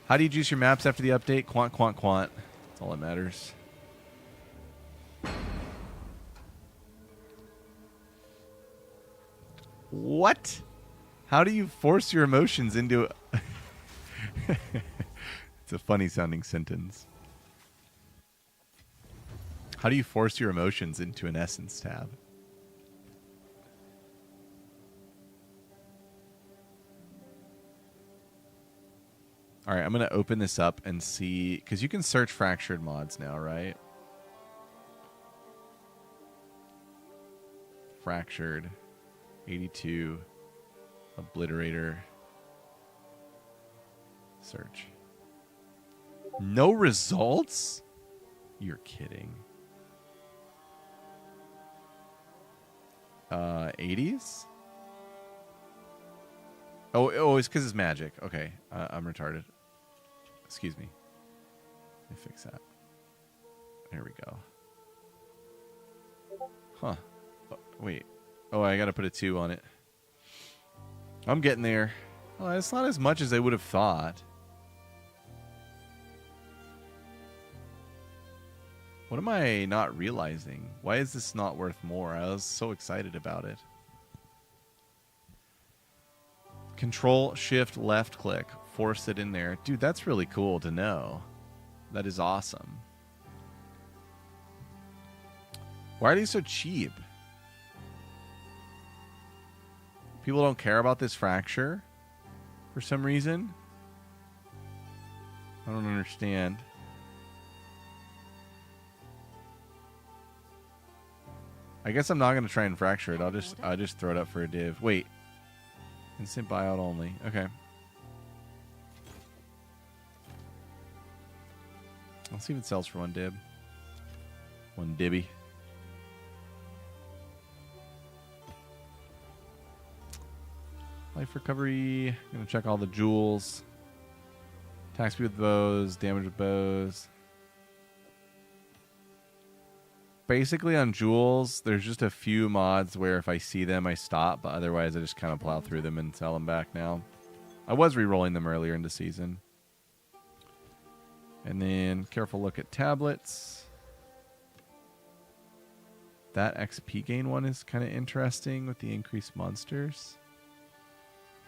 How do you juice your maps after the update? Quant, quant, quant. That's all that matters. What? How do you force your emotions into... It's a funny sounding sentence. How do you force your emotions into an essence tab? All right, I'm going to open this up and see, because you can search fractured mods now, right? Fractured, 82, obliterator, search. No results? You're kidding. 80s? Oh, it's because it's magic. Okay, I'm retarded. Excuse me. Let me fix that. There we go. Huh. Oh, wait. Oh, I got to put a 2 on it. I'm getting there. Well, it's not as much as I would have thought. What am I not realizing? Why is this not worth more? I was so excited about it. Control, shift, left click. Force it in there. Dude, that's really cool to know. That is awesome. Why are these so cheap? People don't care about this fracture for some reason. I don't understand. I guess I'm not going to try and fracture it. I'll just throw it up for a div. Wait. Instant buyout only. Okay. Let's see if it sells for 1 dib. 1 dibby. Life recovery. I'm going to check all the jewels. Attack speed with bows. Damage with bows. Basically on jewels, there's just a few mods where if I see them, I stop. But otherwise, I just kind of plow through them and sell them back now. I was re-rolling them earlier in the season. And then careful look at tablets. That XP gain one is kind of interesting with the increased monsters.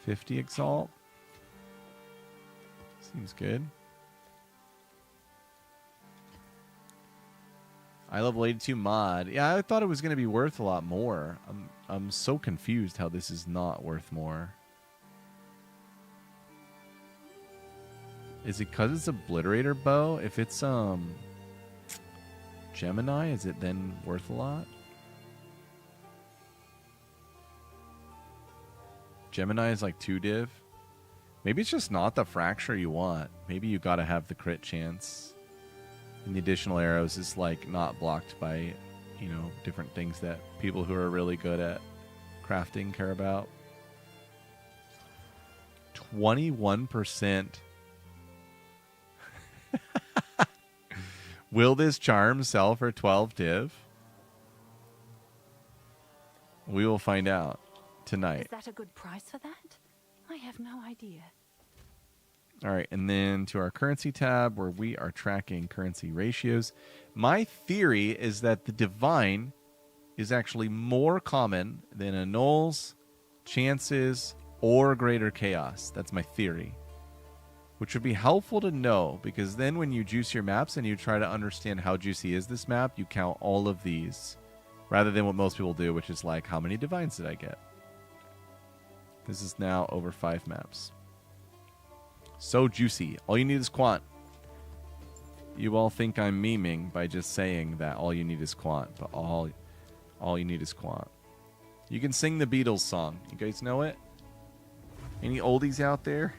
50 exalt. Seems good. I level 82 mod. Yeah, I thought it was going to be worth a lot more. I'm so confused how this is not worth more. Is it because it's obliterator bow? If it's Gemini, is it then worth a lot? Gemini is like 2 div. Maybe it's just not the fracture you want. Maybe you got to have the crit chance. And the additional arrows is like not blocked by you know, different things that people who are really good at crafting care about. 21%. Will this charm sell for 12 div? We will find out tonight. Is that a good price for that? I have no idea. All right, and then to our currency tab where we are tracking currency ratios. My theory is that the divine is actually more common than annuls, chances, or greater chaos. That's my theory. Which would be helpful to know, because then when you juice your maps and you try to understand how juicy is this map, you count all of these. Rather than what most people do, which is like, how many divines did I get? This is now over 5 maps. So juicy. All you need is Quant. You all think I'm memeing by just saying that all you need is Quant, but all you need is Quant. You can sing the Beatles song. You guys know it? Any oldies out there?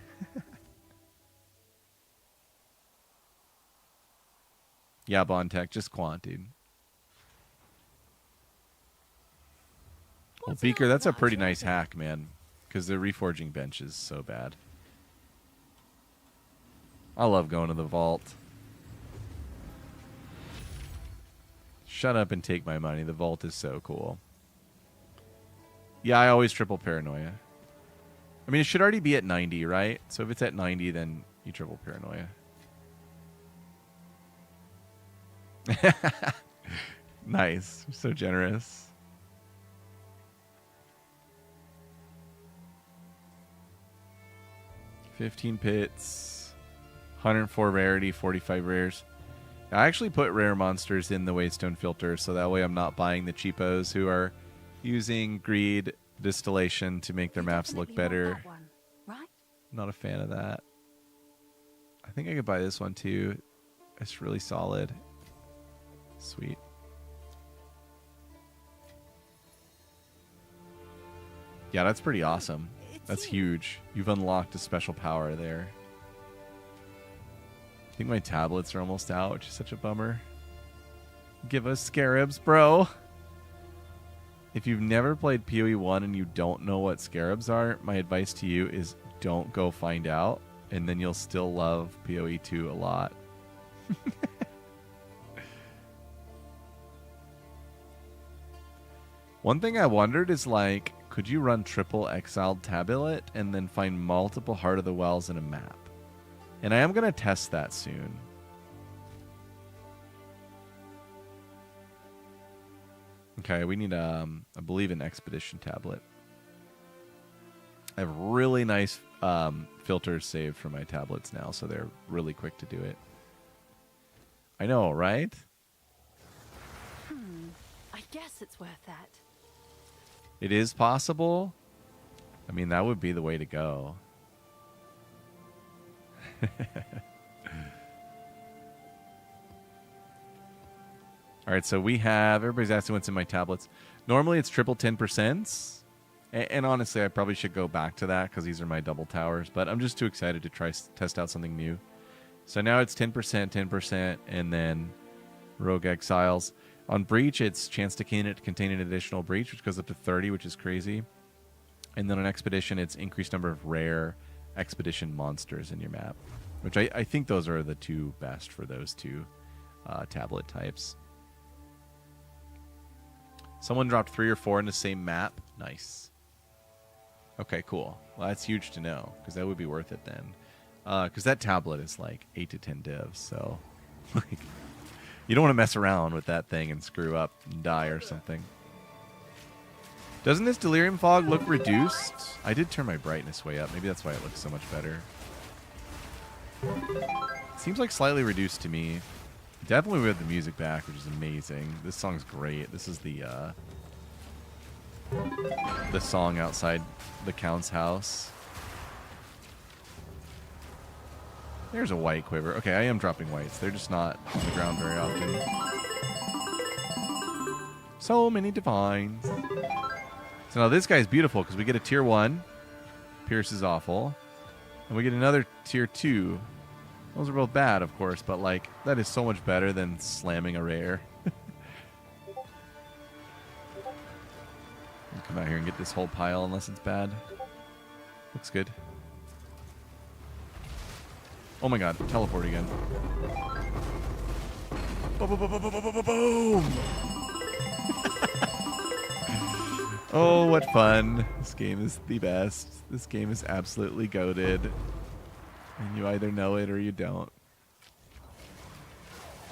Yeah, Bondtech, just Quant, dude. Well, Beaker, that's a pretty nice hack, man. Because the reforging bench is so bad. I love going to the vault. Shut up and take my money. The vault is so cool. Yeah, I always triple paranoia. I mean, it should already be at 90, right? So if it's at 90, then you triple paranoia. Nice. You're so generous. $15 pits, 104 rarity, 45 rares. I actually put rare monsters in the Waystone filter, so that way I'm not buying the cheapos who are using greed distillation to make their maps look better. That one, right? Not a fan of that. I think I could buy this one too. It's really solid. Sweet. Yeah, that's pretty awesome. That's huge. You've unlocked a special power there. I think my tablets are almost out, which is such a bummer. Give us scarabs, bro. If you've never played PoE 1 and you don't know what scarabs are, my advice to you is don't go find out, and then you'll still love PoE 2 a lot. One thing I wondered is, like, could you run triple exiled tablet and then find multiple Heart of the Wells in a map? And I am going to test that soon. Okay, we need, I believe, an expedition tablet. I have really nice filters saved for my tablets now, so they're really quick to do it. I know, right? I guess it's worth that. It is possible. I mean, that would be the way to go. All right, so we have... Everybody's asking what's in my tablets. Normally, it's triple 10%. And honestly, I probably should go back to that because these are my double towers. But I'm just too excited to try test out something new. So now it's 10%, 10%, and then Rogue Exiles. On Breach, it's chance to contain an additional Breach, which goes up to 30, which is crazy. And then on Expedition, it's increased number of rare Expedition monsters in your map, which I think those are the two best for those two tablet types. Someone dropped 3 or 4 in the same map. Nice. Okay, cool. Well, that's huge to know, because that would be worth it then. Because that tablet is like 8 to 10 divs, so like you don't want to mess around with that thing and screw up and die or something. Doesn't this Delirium Fog look reduced? I did turn my brightness way up. Maybe that's why it looks so much better. It seems like slightly reduced to me. Definitely with the music back, which is amazing. This song's great. This is the song outside the Count's house. There's a white quiver. Okay, I am dropping whites. They're just not on the ground very often. So many divines. So now this guy's beautiful because we get a tier 1. Pierce is awful. And we get another tier 2. Those are both bad, of course, but like that is so much better than slamming a rare. come out here and get this whole pile unless it's bad. Looks good. Oh my god, teleport again. Boom! Oh, what fun. This game is the best. This game is absolutely goated. And you either know it or you don't.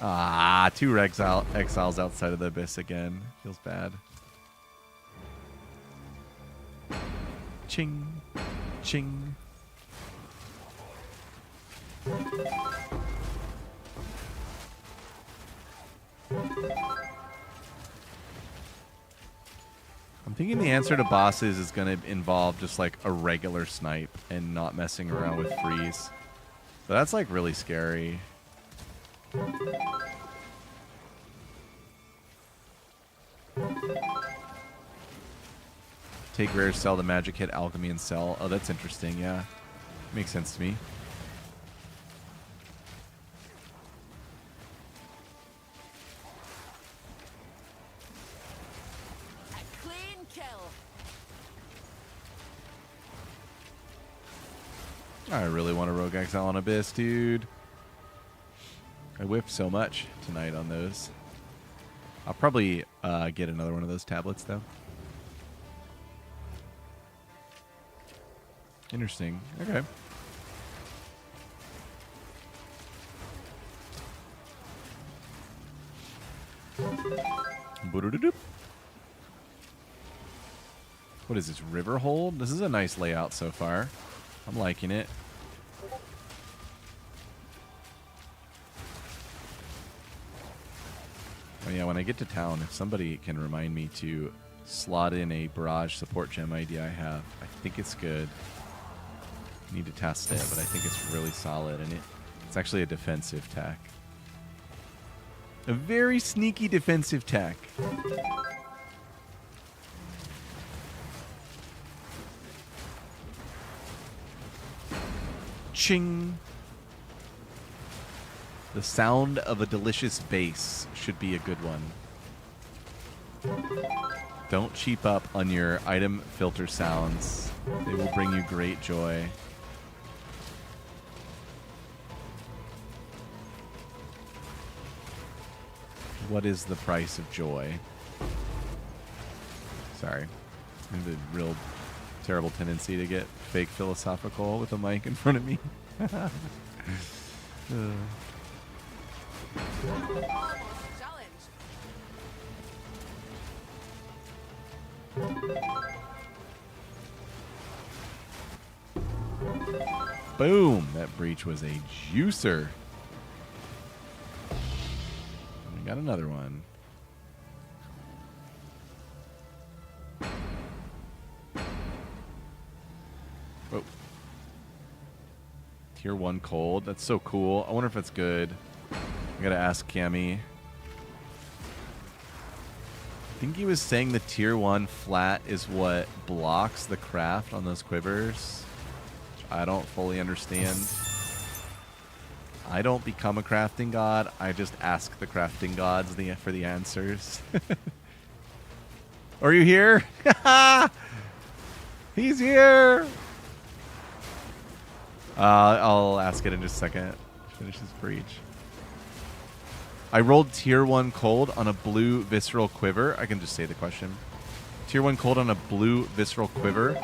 Ah, 2 exiles outside of the abyss again. Feels bad. Ching. Ching. I'm thinking the answer to bosses is going to involve just like a regular snipe and not messing around with freeze. But that's like really scary. Take rare, sell the magic, hit alchemy, and sell. Oh, that's interesting. Yeah, makes sense to me. A clean kill. I really want a rogue exile on abyss, dude. I whiffed so much tonight on those. I'll probably get another one of those tablets, though. Interesting. Okay. Boo-doo-doo-doo. What is this, river hold? This is a nice layout so far. I'm liking it. Oh yeah, when I get to town, if somebody can remind me to slot in a barrage support gem idea I have, I think it's good. Need to test it, but I think it's really solid, and it's actually a defensive tech. A very sneaky defensive tech. Ching. The sound of a delicious bass should be a good one. Don't cheap up on your item filter sounds. They will bring you great joy. What is the price of joy? Sorry. I have a real terrible tendency to get fake philosophical with a mic in front of me. Boom! That breach was a juicer. We got another one. Whoa. Tier 1 cold. That's so cool. I wonder if it's good. I gotta ask Cammy. I think he was saying the tier 1 flat is what blocks the craft on those quivers. Which I don't fully understand. I don't become a crafting god. I just ask the crafting gods for the answers. Are you here? He's here! I'll ask it in just a second. Finish this breach. I rolled tier 1 cold on a blue visceral quiver. I can just say the question. Tier 1 cold on a blue visceral quiver.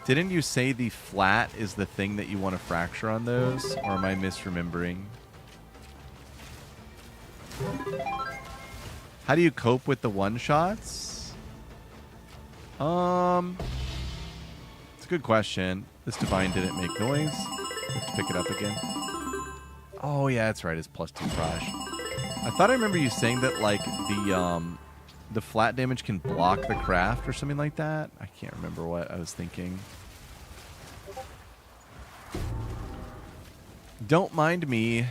Didn't you say the flat is the thing that you want to fracture on those? Or am I misremembering? How do you cope with the one-shots? It's a good question. This divine didn't make noise. We have to pick it up again. Oh, yeah, that's right. It's +2 Prosh. I thought I remember you saying that, like, the flat damage can block the craft or something like that. I can't remember what I was thinking. Don't mind me.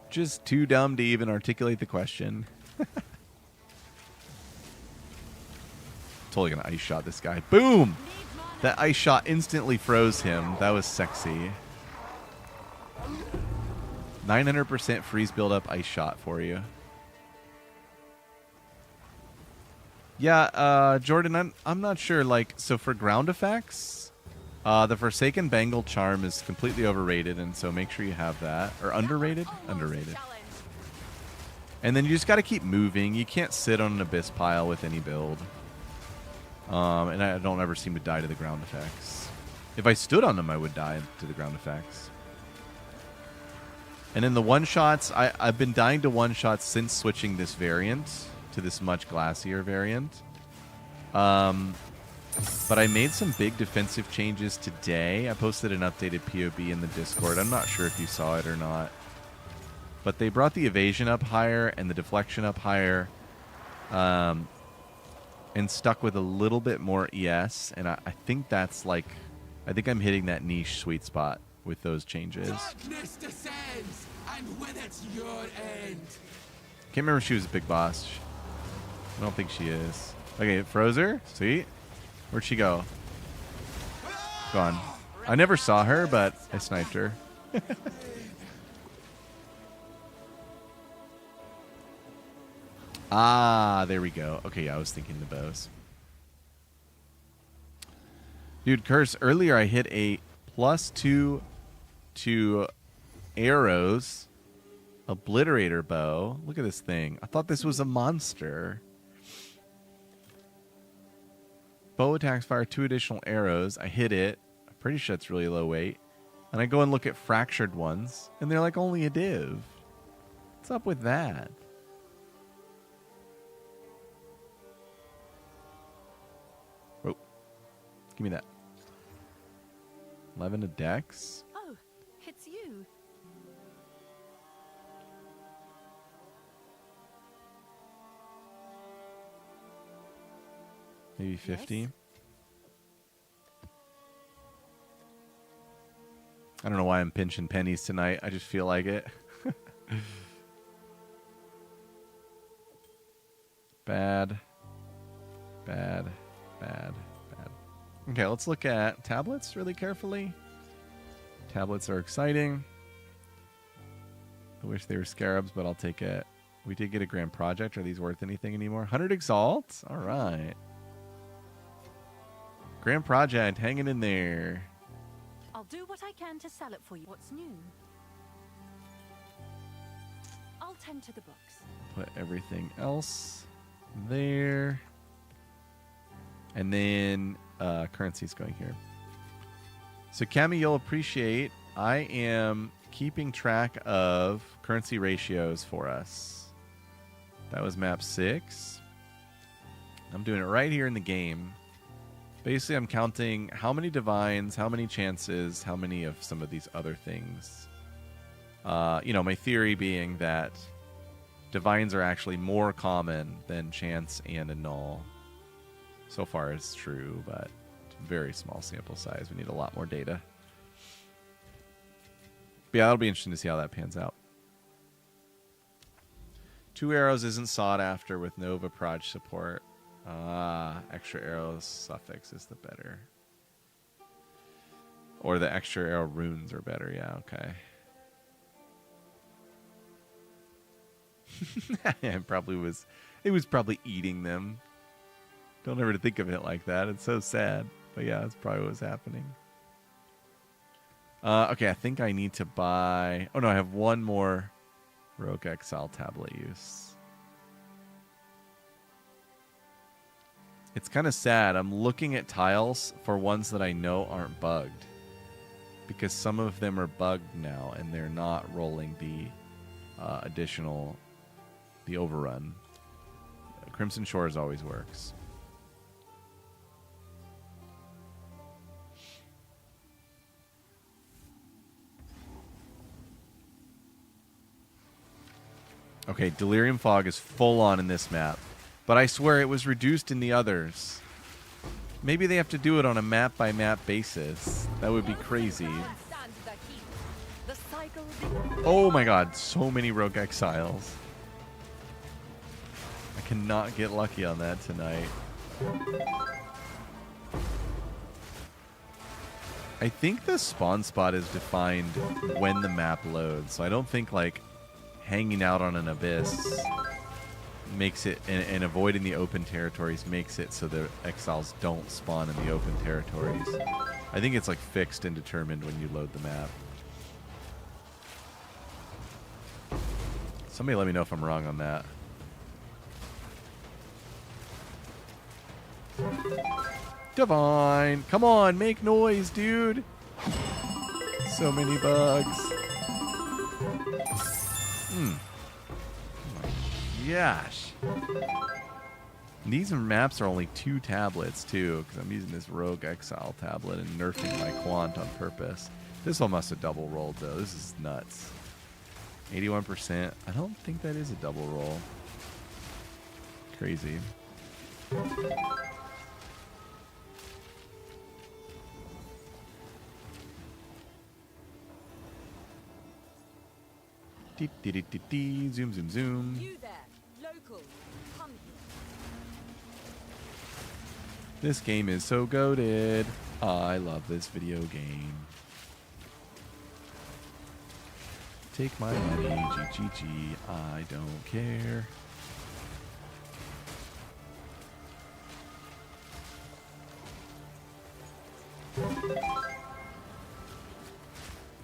Just too dumb to even articulate the question. Totally gonna ice shot this guy. Boom! That ice shot instantly froze him. That was sexy. 900% freeze build-up ice shot for you. Yeah, Jordan, I'm not sure. Like, so for ground effects, the Forsaken Bangle Charm is completely overrated, and so make sure you have that. Or underrated? Underrated. And then you just got to keep moving. You can't sit on an Abyss pile with any build. And I don't ever seem to die to the ground effects. If I stood on them, I would die to the ground effects. And in the one-shots, I've been dying to one-shots since switching this variant to this much glassier variant. But I made some big defensive changes today. I posted an updated POB in the Discord. I'm not sure if you saw it or not. But they brought the evasion up higher and the deflection up higher. And stuck with a little bit more ES. And I think that's like... I think I'm hitting that niche sweet spot with those changes. Darkness descends, and with it your end. Can't remember if she was a big boss. I don't think she is. Okay, it froze her. Sweet. Where'd she go? Gone. I never saw her, but I sniped her. Ah, there we go. Okay, yeah, I was thinking the bows. Dude, Curse, earlier I hit a +2 to arrows obliterator bow. Look at this thing. I thought this was a monster. Bow attacks fire 2 additional arrows. I hit it. I'm pretty sure it's really low weight. And I go and look at fractured ones, and they're like only a div. What's up with that? Oh, give me that. 11 to dex. Oh, it's you. Maybe 50. Yes. I don't know why I'm pinching pennies tonight. I just feel like it. Bad. Bad. Bad. Bad. Okay, let's look at tablets really carefully. Tablets are exciting. I wish they were scarabs, but I'll take it. We did get a grand project. Are these worth anything anymore? 100 exalt? All right. Grand project, hanging in there. I'll do what I can to sell it for you. What's new? I'll tend to the books. Put everything else there. And then currency's going here. So Cami, you'll appreciate I am keeping track of currency ratios for us. That was map 6. I'm doing it right here in the game. Basically, I'm counting how many divines, how many chances, how many of some of these other things. You know, my theory being that divines are actually more common than chance and annul. So far, it's true, but it's a very small sample size. We need a lot more data. But yeah, that'll be interesting to see how that pans out. 2 arrows isn't sought after with Nova Proj support. Extra arrows suffix is the better. Or the extra arrow runes are better. Yeah, okay. Yeah, it was probably eating them. Don't ever think of it like that. It's so sad. But yeah, that's probably what was happening. Okay, I think I need to buy... Oh no, I have one more Rogue Exile tablet use. It's kind of sad. I'm looking at tiles for ones that I know aren't bugged. Because some of them are bugged now, and they're not rolling the additional... the overrun. Crimson Shores always works. Okay, Delirium Fog is full on in this map. But I swear it was reduced in the others. Maybe they have to do it on a map-by-map basis. That would be crazy. Oh my god, so many Rogue Exiles. I cannot get lucky on that tonight. I think the spawn spot is defined when the map loads. So I don't think, like, hanging out on an abyss makes it, and avoiding the open territories makes it so the exiles don't spawn in the open territories. I think it's like fixed and determined when you load the map. Somebody let me know if I'm wrong on that. Divine, come on, make noise, dude. So many bugs. Oh my gosh. These maps are only 2 tablets too, because I'm using this Rogue Exile tablet and nerfing my Quant on purpose. This one must have double rolled though. This is nuts. 81%. I don't think that is a double roll. Crazy. Zoom, zoom, zoom. You there, local, come here. This game is so goated. I love this video game. Take my money, GGG. I don't care.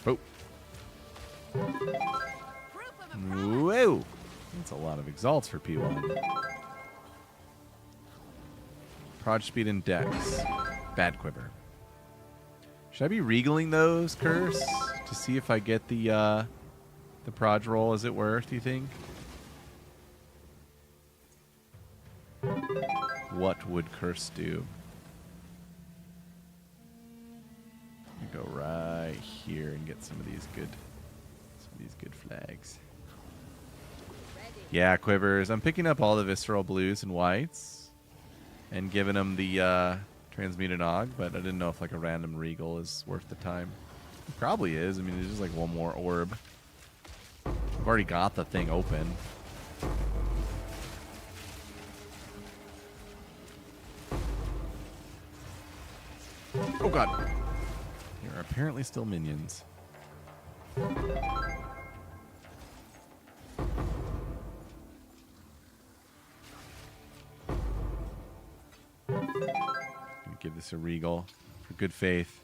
Oh. Whoa. That's a lot of exalts for P1. Prod speed and dex. Bad quiver. Should I be regaling those, Curse? To see if I get the prod roll, is it worth, do you think? What would Curse do? Go right here and get some of these good flags. Yeah, quivers. I'm picking up all the visceral blues and whites and giving them the transmuted og, but I didn't know if like a random regal is worth the time. It probably is. I mean, there's just like one more orb. I've already got the thing open. Oh god. There are apparently still minions. Gonna give this a regal for good faith.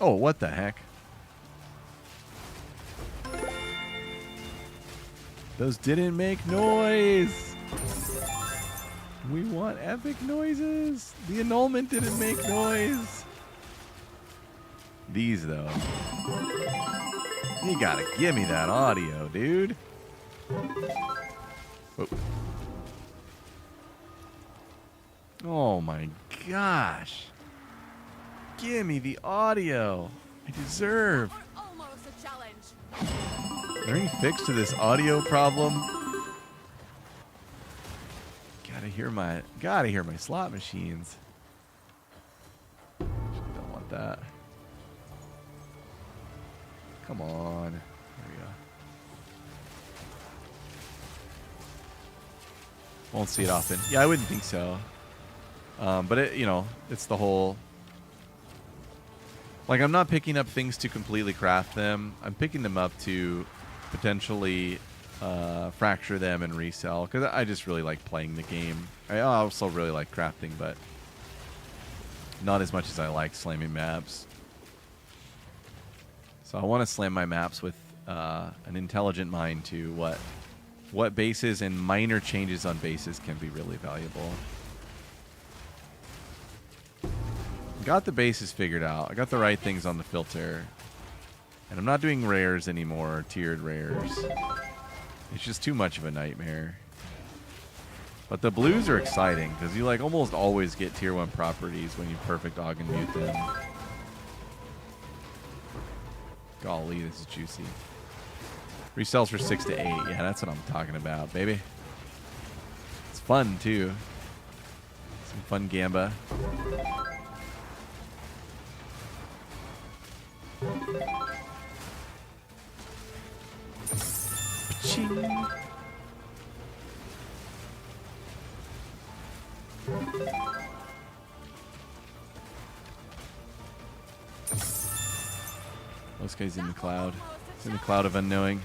Oh, what the heck? Those didn't make noise. We want epic noises. The annulment didn't make noise. These, though. You gotta give me that audio, dude. Whoa. Oh my gosh. Give me the audio. I deserve. Almost a challenge. Is there any fix to this audio problem? Gotta hear my slot machines. Don't want that. Come on. There we go. Won't see it often. Yeah, I wouldn't think so. But it, you know, it's the whole. Like, I'm not picking up things to completely craft them. I'm picking them up to potentially fracture them and resell, because I just really like playing the game. I also really like crafting, but not as much as I like slamming maps. So I want to slam my maps with an intelligent mind to what bases and minor changes on bases can be really valuable. Got the bases figured out. I got the right things on the filter. And I'm not doing rares anymore, tiered rares. It's just too much of a nightmare. But the blues are exciting, because you like almost always get tier 1 properties when you perfect og and mute them. Golly, this is juicy. Resells for 6 to 8. Yeah, that's what I'm talking about, baby. It's fun, too. Some fun gamba. Ching. This guy's in the cloud. It's in the cloud of unknowing.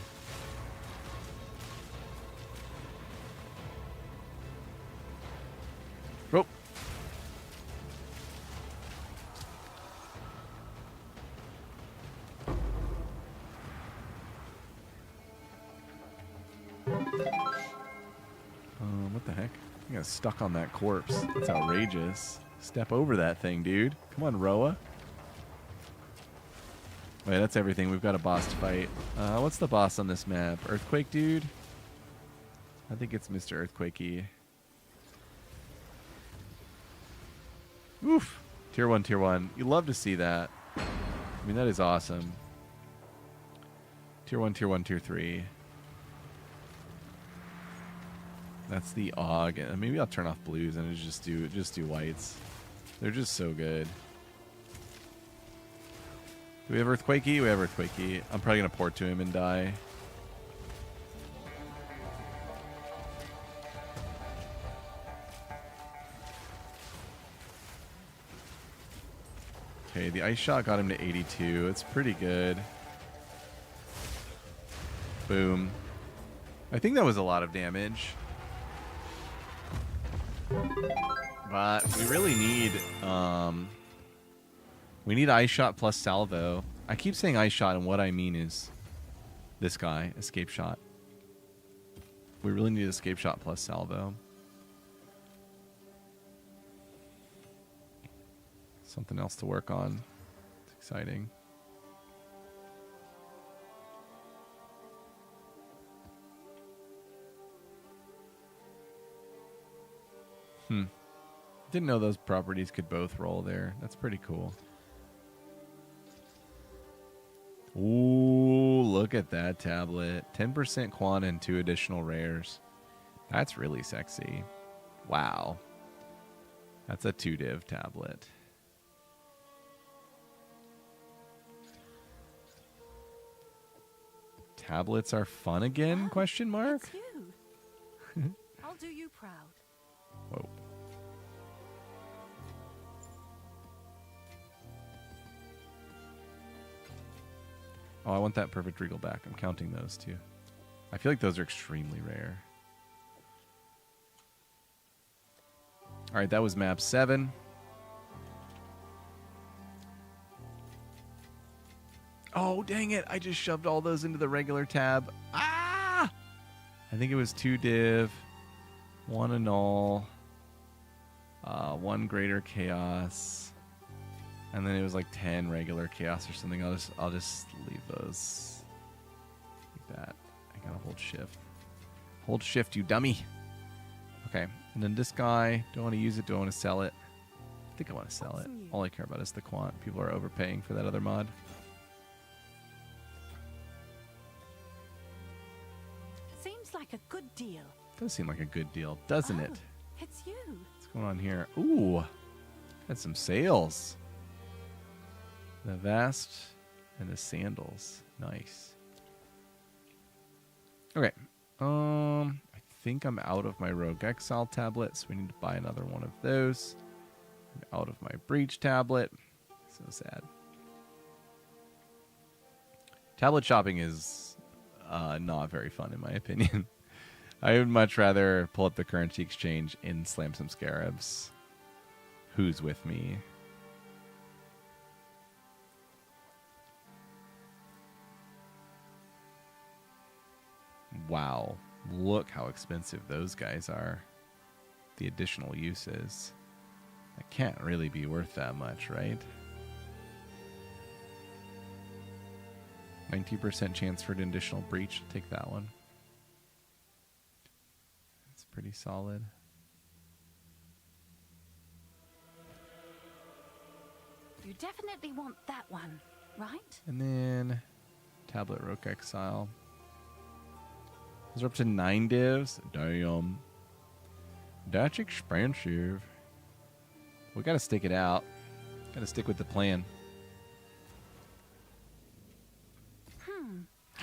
What the heck? I got stuck on that corpse. That's outrageous. Step over that thing, dude. Come on, Roa. Wait, that's everything. We've got a boss to fight. What's the boss on this map? Earthquake dude? I think it's Mr. Earthquakey. Oof. Tier 1, Tier 1. You love to see that. I mean, that is awesome. Tier 1, Tier 1, Tier 3. That's the AUG. Maybe I'll turn off blues and just do whites. They're just so good. Do we have Earthquakey? We have Earthquakey. I'm probably going to port to him and die. Okay, the ice shot got him to 82. It's pretty good. Boom. I think that was a lot of damage. But we really need ice shot plus salvo. I keep saying ice shot, and what I mean is this guy, escape shot. We really need escape shot plus salvo. Something else to work on. It's exciting. Didn't know those properties could both roll there. That's pretty cool. Ooh, look at that tablet. 10% quant and 2 additional rares. That's really sexy. Wow. That's a 2-div tablet. Tablets are fun again? Question mark? It's you. I'll do you proud. Whoa. Oh, I want that perfect regal back. I'm counting those too. I feel like those are extremely rare. All right, that was map 7. Oh, dang it. I just shoved all those into the regular tab. Ah! I think it was 2 div, 1 annul, 1 greater chaos, and then it was like 10 regular chaos or something. I'll just leave those like that. I gotta hold shift. Hold shift, you dummy. Okay, and then this guy, do I want to use it? Do I want to sell it? I think I want to sell it. All I care about is the quant. People are overpaying for that other mod. Seems like a good deal. Does seem like a good deal, doesn't it? It's you. What's going on here? Ooh, got some sales. The vest and the sandals. Nice. Okay. I think I'm out of my Rogue Exile tablet, so we need to buy another one of those. I'm out of my Breach tablet. So sad. Tablet shopping is not very fun, in my opinion. I would much rather pull up the currency exchange and slam some scarabs. Who's with me? Wow. Look how expensive those guys are. The additional uses. That can't really be worth that much, right? 90% chance for an additional breach. I'll take that one. That's pretty solid. You definitely want that one, right? And then Tablet Rogue Exile. Those are up to 9 divs. Damn. That's expensive. We gotta stick it out. Gotta stick with the plan.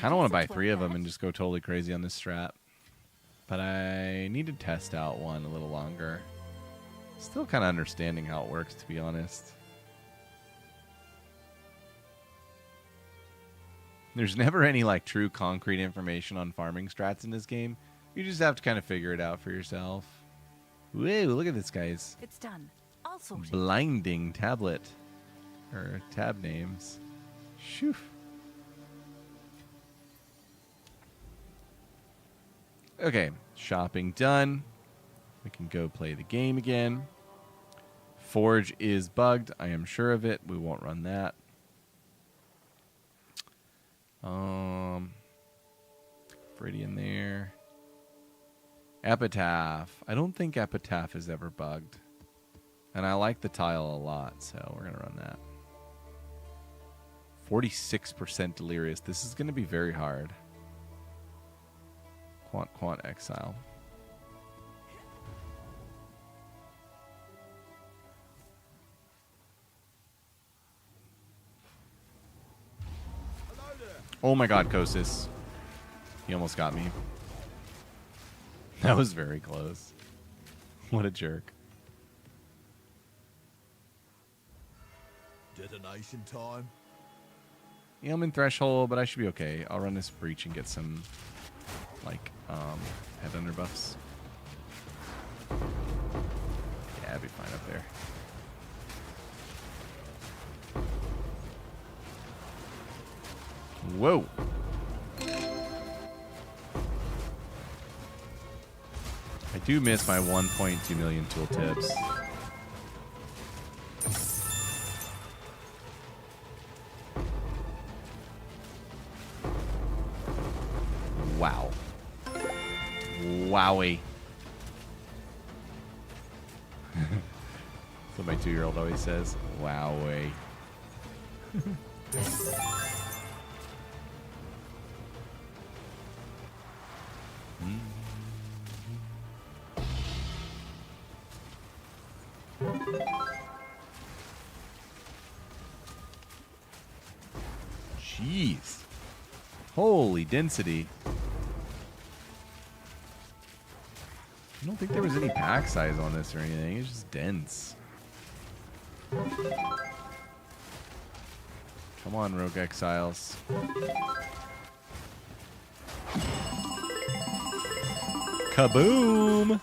I don't want to buy 3 of them and just go totally crazy on this strat. But I need to test out one a little longer. Still kind of understanding how it works, to be honest. There's never any like true concrete information on farming strats in this game. You just have to kind of figure it out for yourself. Whoa, look at this, guys. It's done. I'll sort it. Blinding tablet. Or tab names. Shoo. Okay, shopping done. We can go play the game again. Forge is bugged. I am sure of it. We won't run that. Viridian there. Epitaph. I don't think Epitaph is ever bugged. And I like the tile a lot, so we're going to run that. 46% Delirious. This is going to be very hard. Quant Exile. Oh my god, Kosis. He almost got me. That was very close. What a jerk. Detonation time. Yeah, I'm in Threshold, but I should be okay. I'll run this Breach and get some, like, head under buffs. Yeah, I'll be fine up there. Whoa. I do miss my 1.2 million tooltips. Wow. Wowie. That's what my 2-year-old always says. Wowie. Jeez. Holy density. I don't think there was any pack size on this or anything. It's just dense. Come on, Rogue Exiles. Kaboom!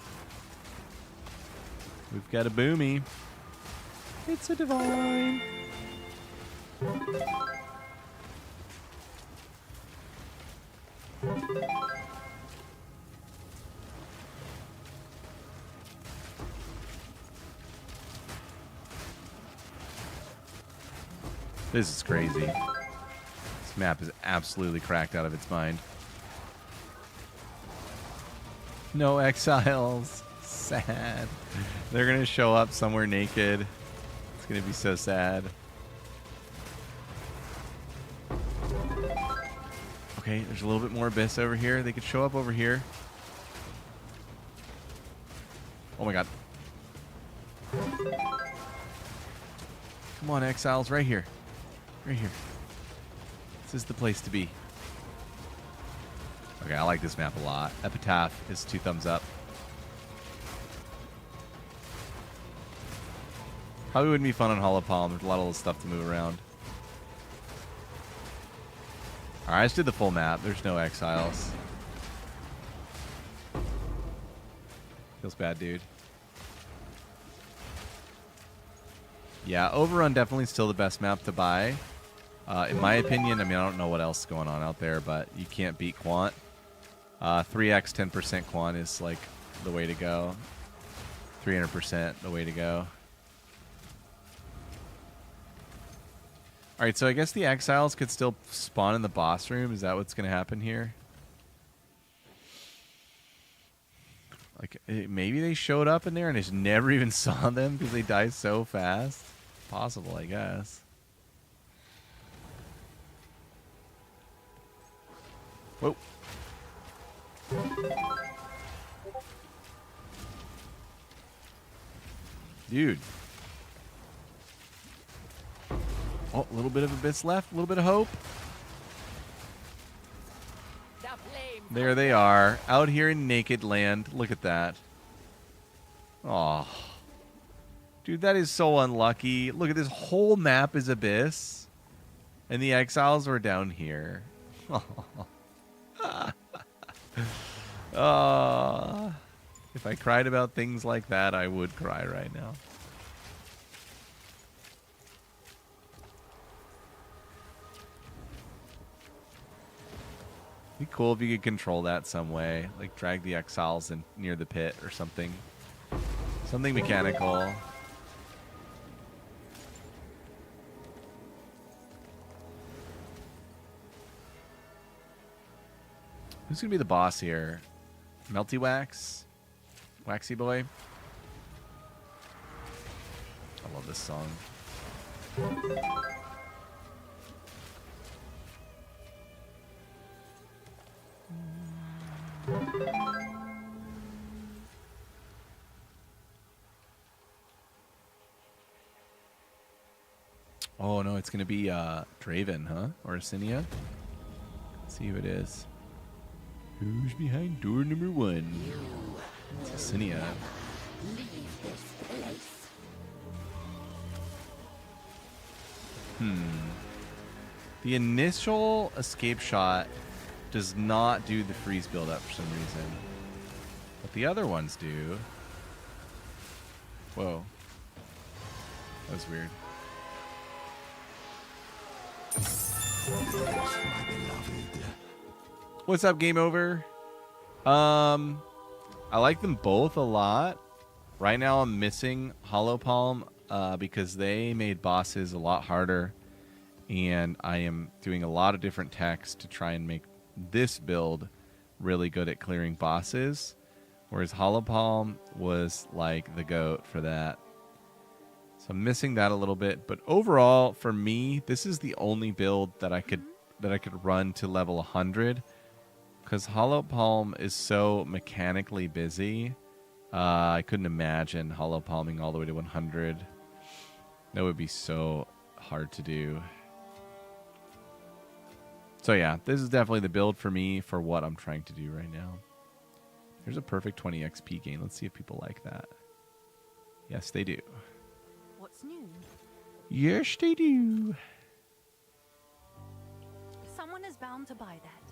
We've got a boomy. It's a divine. This is crazy. This map is absolutely cracked out of its mind. No exiles. Sad. They're going to show up somewhere naked. It's going to be so sad. Okay, there's a little bit more Abyss over here. They could show up over here. Oh my god. Come on, exiles. Right here. Right here. This is the place to be. Okay, I like this map a lot. Epitaph is 2 thumbs up. Probably wouldn't be fun on Hollow Palm. There's a lot of little stuff to move around. Alright, I just did the full map. There's no exiles. Feels bad, dude. Yeah, Overrun definitely still the best map to buy. In my opinion, I mean, I don't know what else is going on out there, but you can't beat Quant. 3x 10% Quant is like the way to go. 300% the way to go. Alright, so I guess the exiles could still spawn in the boss room. Is that what's going to happen here? Like, maybe they showed up in there and I just never even saw them because they die so fast. Possible, I guess. Whoa. Dude. Oh, a little bit of Abyss left. A little bit of hope. There they are. Out here in Naked Land. Look at that. Oh. Dude, that is so unlucky. Look at this whole map is Abyss. And the exiles were down here. If I cried about things like that, I would cry right now. Be cool if you could control that some way, like drag the exiles in near the pit or something. Something mechanical. Who's gonna be the boss here? Melty Wax? Waxy Boy? I love this song. Oh no, it's gonna be Draven, huh? Or Asinia? Let's see who it is. Who's behind door number 1? It's Asinia. The initial escape shot does not do the freeze build up for some reason. But the other ones do. Whoa. That was weird. What's up, Game Over? I like them both a lot. Right now I'm missing Hollow Palm because they made bosses a lot harder. And I am doing a lot of different techs to try and make this build really good at clearing bosses. Whereas Hollow Palm was like the GOAT for that. So I'm missing that a little bit. But overall, for me, this is the only build that I could run to level 100. Because Hollow Palm is so mechanically busy. I couldn't imagine Hollow Palming all the way to 100. That would be so hard to do. So yeah, this is definitely the build for me for what I'm trying to do right now. Here's a perfect 20 XP gain. Let's see if people like that. Yes, they do. What's new? Yes, they do. Someone is bound to buy that.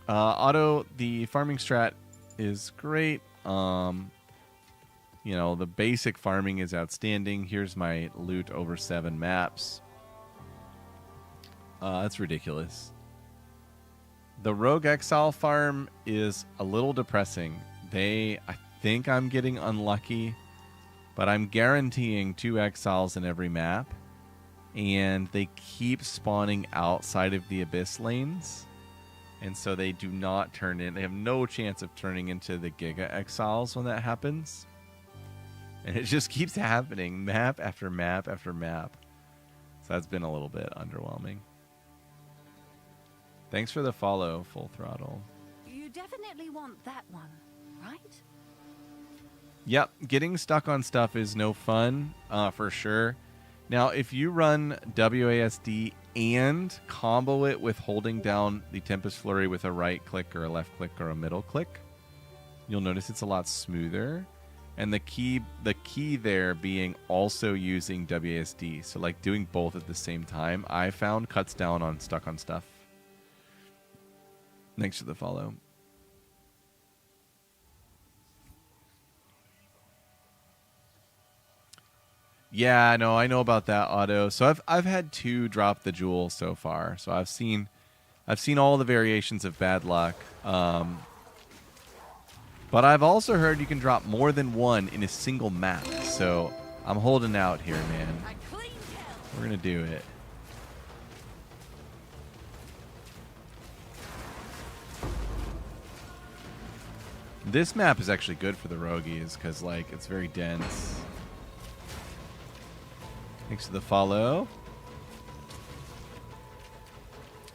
Auto, the farming strat is great. You know, the basic farming is outstanding. Here's my loot over 7 maps. That's ridiculous. The Rogue Exile farm is a little depressing. I think I'm getting unlucky, but I'm guaranteeing 2 exiles in every map. And they keep spawning outside of the Abyss lanes. And so they do not turn in. They have no chance of turning into the Giga Exiles when that happens. And it just keeps happening, map after map after map. So that's been a little bit underwhelming. Thanks for the follow, Full Throttle. You definitely want that one, right? Yep, getting stuck on stuff is no fun, for sure. Now, if you run WASD and combo it with holding down the Tempest Flurry with a right click or a left click or a middle click, you'll notice it's a lot smoother. And the key there being also using WASD. So like doing both at the same time, I found cuts down on stuck on stuff. Thanks for the follow. Yeah, no, I know about that, Auto. So I've had 2 drop the jewel so far. So I've seen all the variations of bad luck. But I've also heard you can drop more than 1 in a single map. So I'm holding out here, man. We're gonna do it. This map is actually good for the roguies because like it's very dense. Thanks for the follow.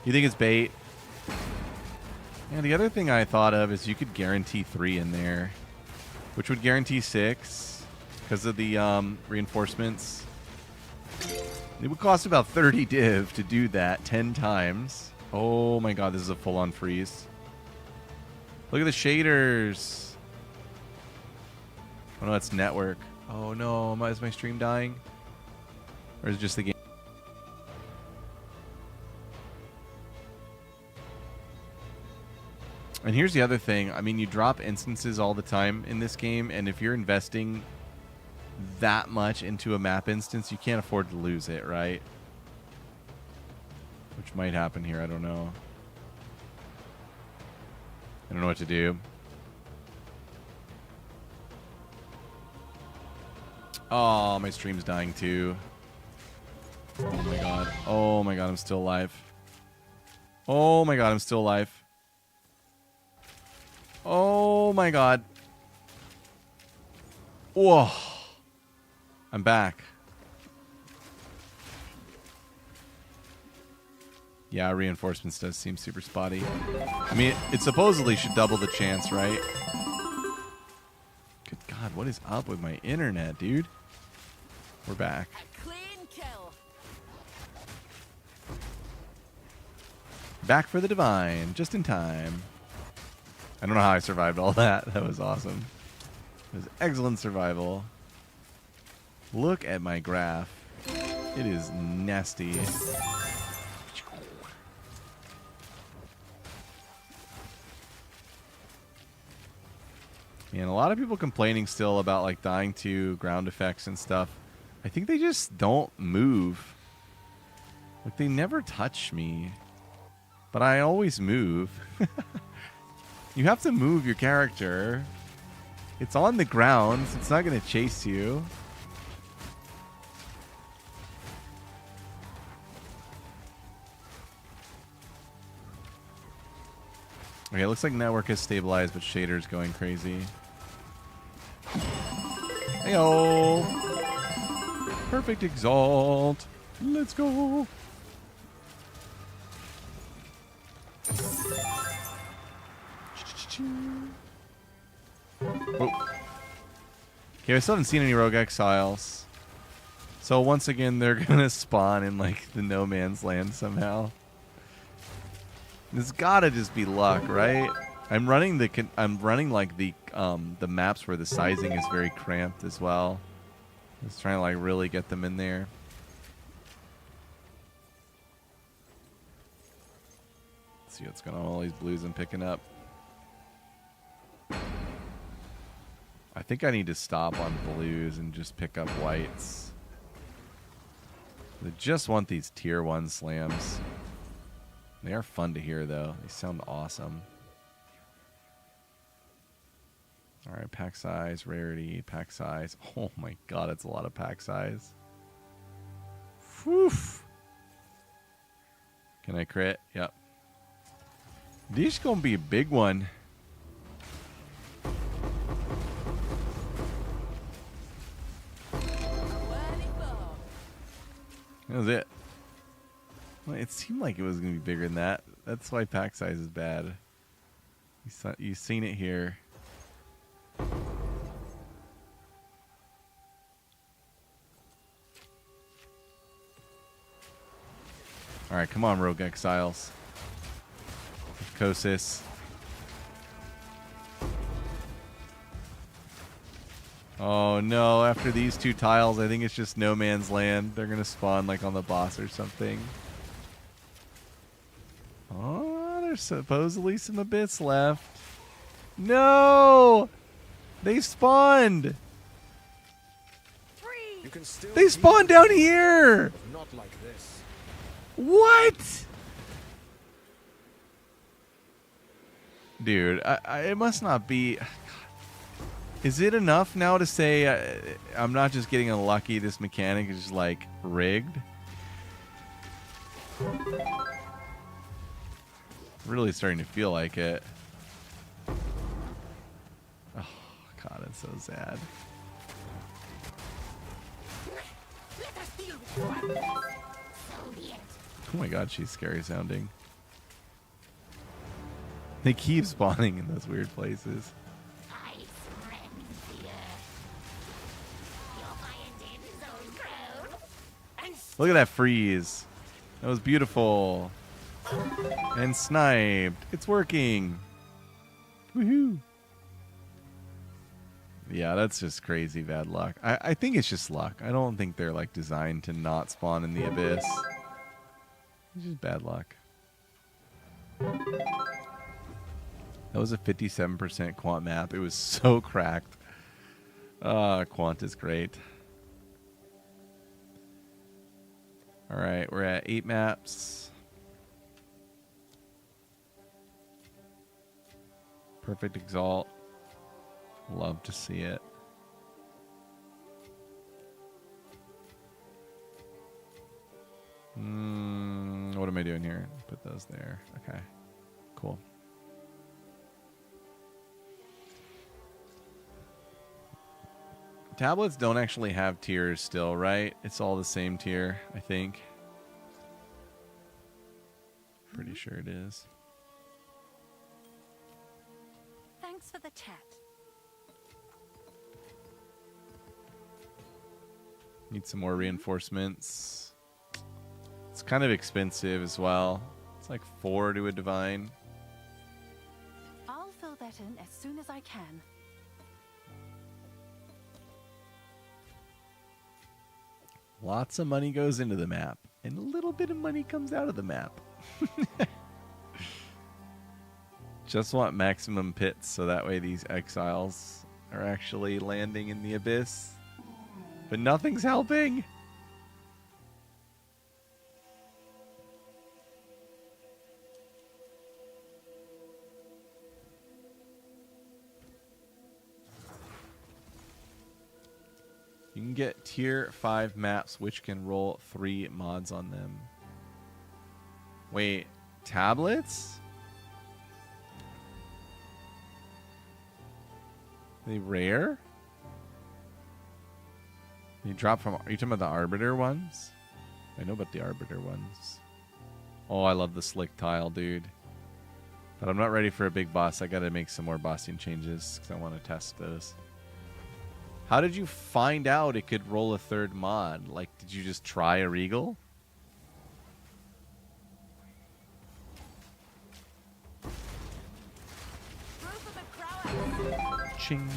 You think it's bait? Yeah, the other thing I thought of is you could guarantee 3 in there, which would guarantee 6 because of the reinforcements. It would cost about 30 div to do that 10 times. Oh my god, this is a full-on freeze. Look at the shaders. Oh no, it's network. Oh no, is my stream dying? Or is it just the game? And here's the other thing. I mean, you drop instances all the time in this game, and if you're investing that much into a map instance, you can't afford to lose it, right? Which might happen here. I don't know. I don't know what to do. Oh, my stream's dying too. Oh my god. Oh my god, I'm still alive. Oh my god, I'm still alive. Oh my god. Whoa. I'm back. Yeah, reinforcements does seem super spotty. I mean, it supposedly should double the chance, right? Good god, what is up with my internet, dude? We're back. A clean kill. Back for the divine, just in time. I don't know how I survived all that. That was awesome. It was excellent survival. Look at my graph. It is nasty. And a lot of people complaining still about like dying to ground effects and stuff. I think they just don't move. Like they never touch me. But I always move. You have to move your character. It's on the ground, so it's not going to chase you. Okay, it looks like network has stabilized, but shader's going crazy. Heyo! Perfect exalt. Let's go. Oh. Okay, I still haven't seen any rogue exiles. So once again, they're gonna spawn in like the no man's land somehow. This gotta just be luck, right? I'm running like the maps where the sizing is very cramped as well. Just trying to like really get them in there. Let's see what's going on with all these blues I'm picking up. I think I need to stop on blues and just pick up whites. I just want these tier 1 slams. They are fun to hear, though. They sound awesome. All right, pack size, rarity, pack size. Oh my god, that's a lot of pack size. Whew. Can I crit? Yep. This is going to be a big one. That was it. Well, it seemed like it was going to be bigger than that. That's why pack size is bad. You've seen it here. Alright, come on, Rogue Exiles. Kosis. Oh no, after these 2 tiles, I think it's just no man's land. They're going to spawn like on the boss or something. Oh, there's supposedly some abyss left. No! They spawned! They spawned down here! Not like this. What? Dude, it must not be... Is it enough now to say I'm not just getting unlucky, this mechanic is just like rigged? Really starting to feel like it. Oh god, it's so sad. Oh my god, she's scary sounding. They keep spawning in those weird places. Look at that freeze. That was beautiful. And sniped. It's working. Woohoo. Yeah, that's just crazy bad luck. I think it's just luck. I don't think they're like designed to not spawn in the abyss. It's just bad luck. That was a 57% Quant map. It was so cracked. Quant is great. Alright, we're at 8 maps. Perfect Exalt. Love to see it. What am I doing here? Put those there. Okay. Cool. Tablets don't actually have tiers still, right? It's all the same tier, I think. Pretty sure it is. Thanks for the chat. Need some more reinforcements. It's kind of expensive as well. It's like 4 to a divine. I'll fill that in as soon as I can. Lots of money goes into the map, and a little bit of money comes out of the map. Just want maximum pits, so that way these exiles are actually landing in the abyss. But nothing's helping. You can get tier 5 maps which can roll 3 mods on them. Wait, tablets? Are they rare? They drop from... Are you talking about the Arbiter ones? I know about the Arbiter ones. Oh, I love the slick tile, dude. But I'm not ready for a big boss. I gotta make some more bossing changes because I want to test those. How did you find out it could roll a 3rd mod? Like, did you just try a Regal? Ching.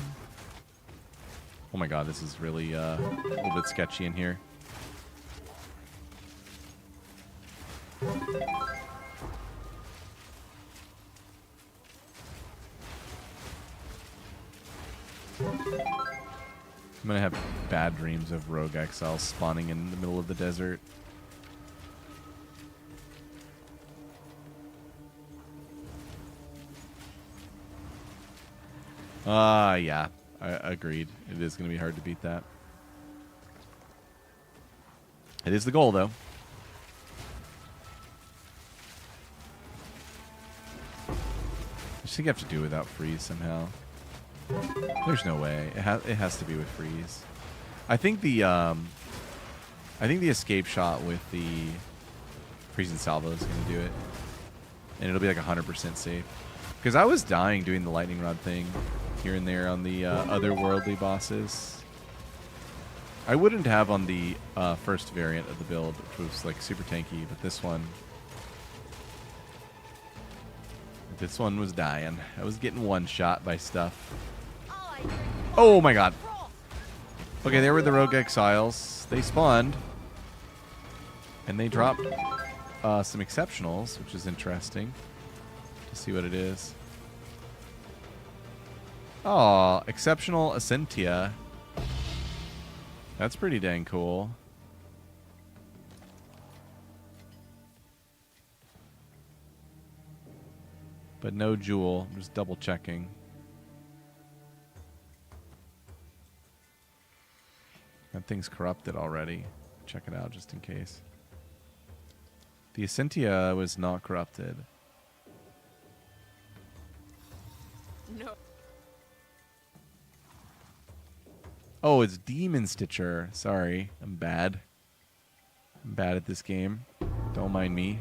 Oh my god, this is really a little bit sketchy in here. I'm gonna have bad dreams of rogue exiles spawning in the middle of the desert. Yeah, I agreed. It is gonna be hard to beat that. It is the goal, though. I just think I have to do it without freeze somehow. There's no way. It has to be with freeze. I think the escape shot with the freezing salvo is going to do it, and it'll be like 100% safe. Because I was dying doing the lightning rod thing here and there on the otherworldly bosses. I wouldn't have on the first variant of the build, which was like super tanky, but this one was dying. I was getting one shot by stuff. Oh my god. Okay, there were the rogue exiles. They spawned. And they dropped some exceptionals, which is interesting to see what it is. Oh, exceptional Essentia. That's pretty dang cool. But no jewel. I'm just double checking. That thing's corrupted already. Check it out just in case. The Essentia was not corrupted. No. Oh, it's Demon Stitcher. Sorry, I'm bad. I'm bad at this game. Don't mind me.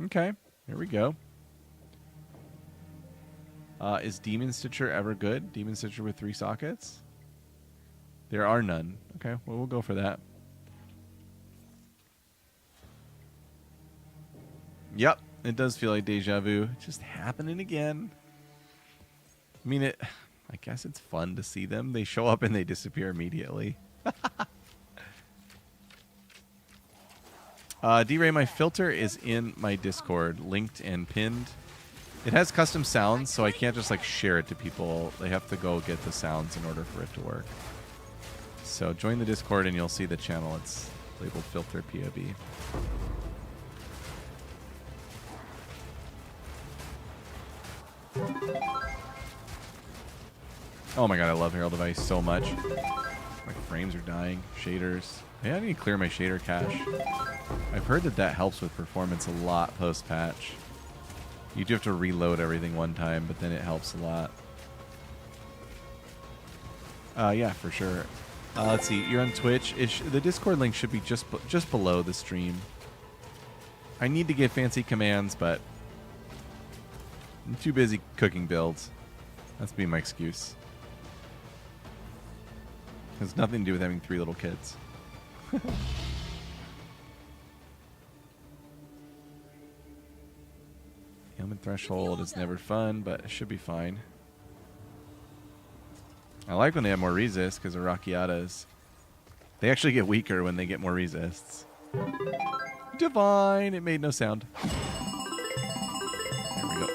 Okay, here we go. Is Demon Stitcher ever good? Demon Stitcher with 3 sockets? There are none. Okay, well, we'll go for that. Yep, it does feel like deja vu. It's just happening again. I mean, I guess it's fun to see them. They show up and they disappear immediately. D-Ray, my filter is in my Discord, linked and pinned. It has custom sounds, so I can't just like share it to people. They have to go get the sounds in order for it to work. So join the Discord and you'll see the channel. It's labeled Filter POB. Oh my god, I love Herald of Ice so much. My frames are dying. Shaders. Yeah, I need to clear my shader cache. I've heard that that helps with performance a lot post-patch. You do have to reload everything one time, but then it helps a lot. Yeah, for sure. Let's see. You're on Twitch. The Discord link should be just below the stream. I need to get fancy commands, but I'm too busy cooking builds. That's be my excuse. It has nothing to do with having 3 little kids. Human Threshold is never fun, but it should be fine. I like when they have more resists because of Rockiatas. They actually get weaker when they get more resists. Divine! It made no sound. There we go.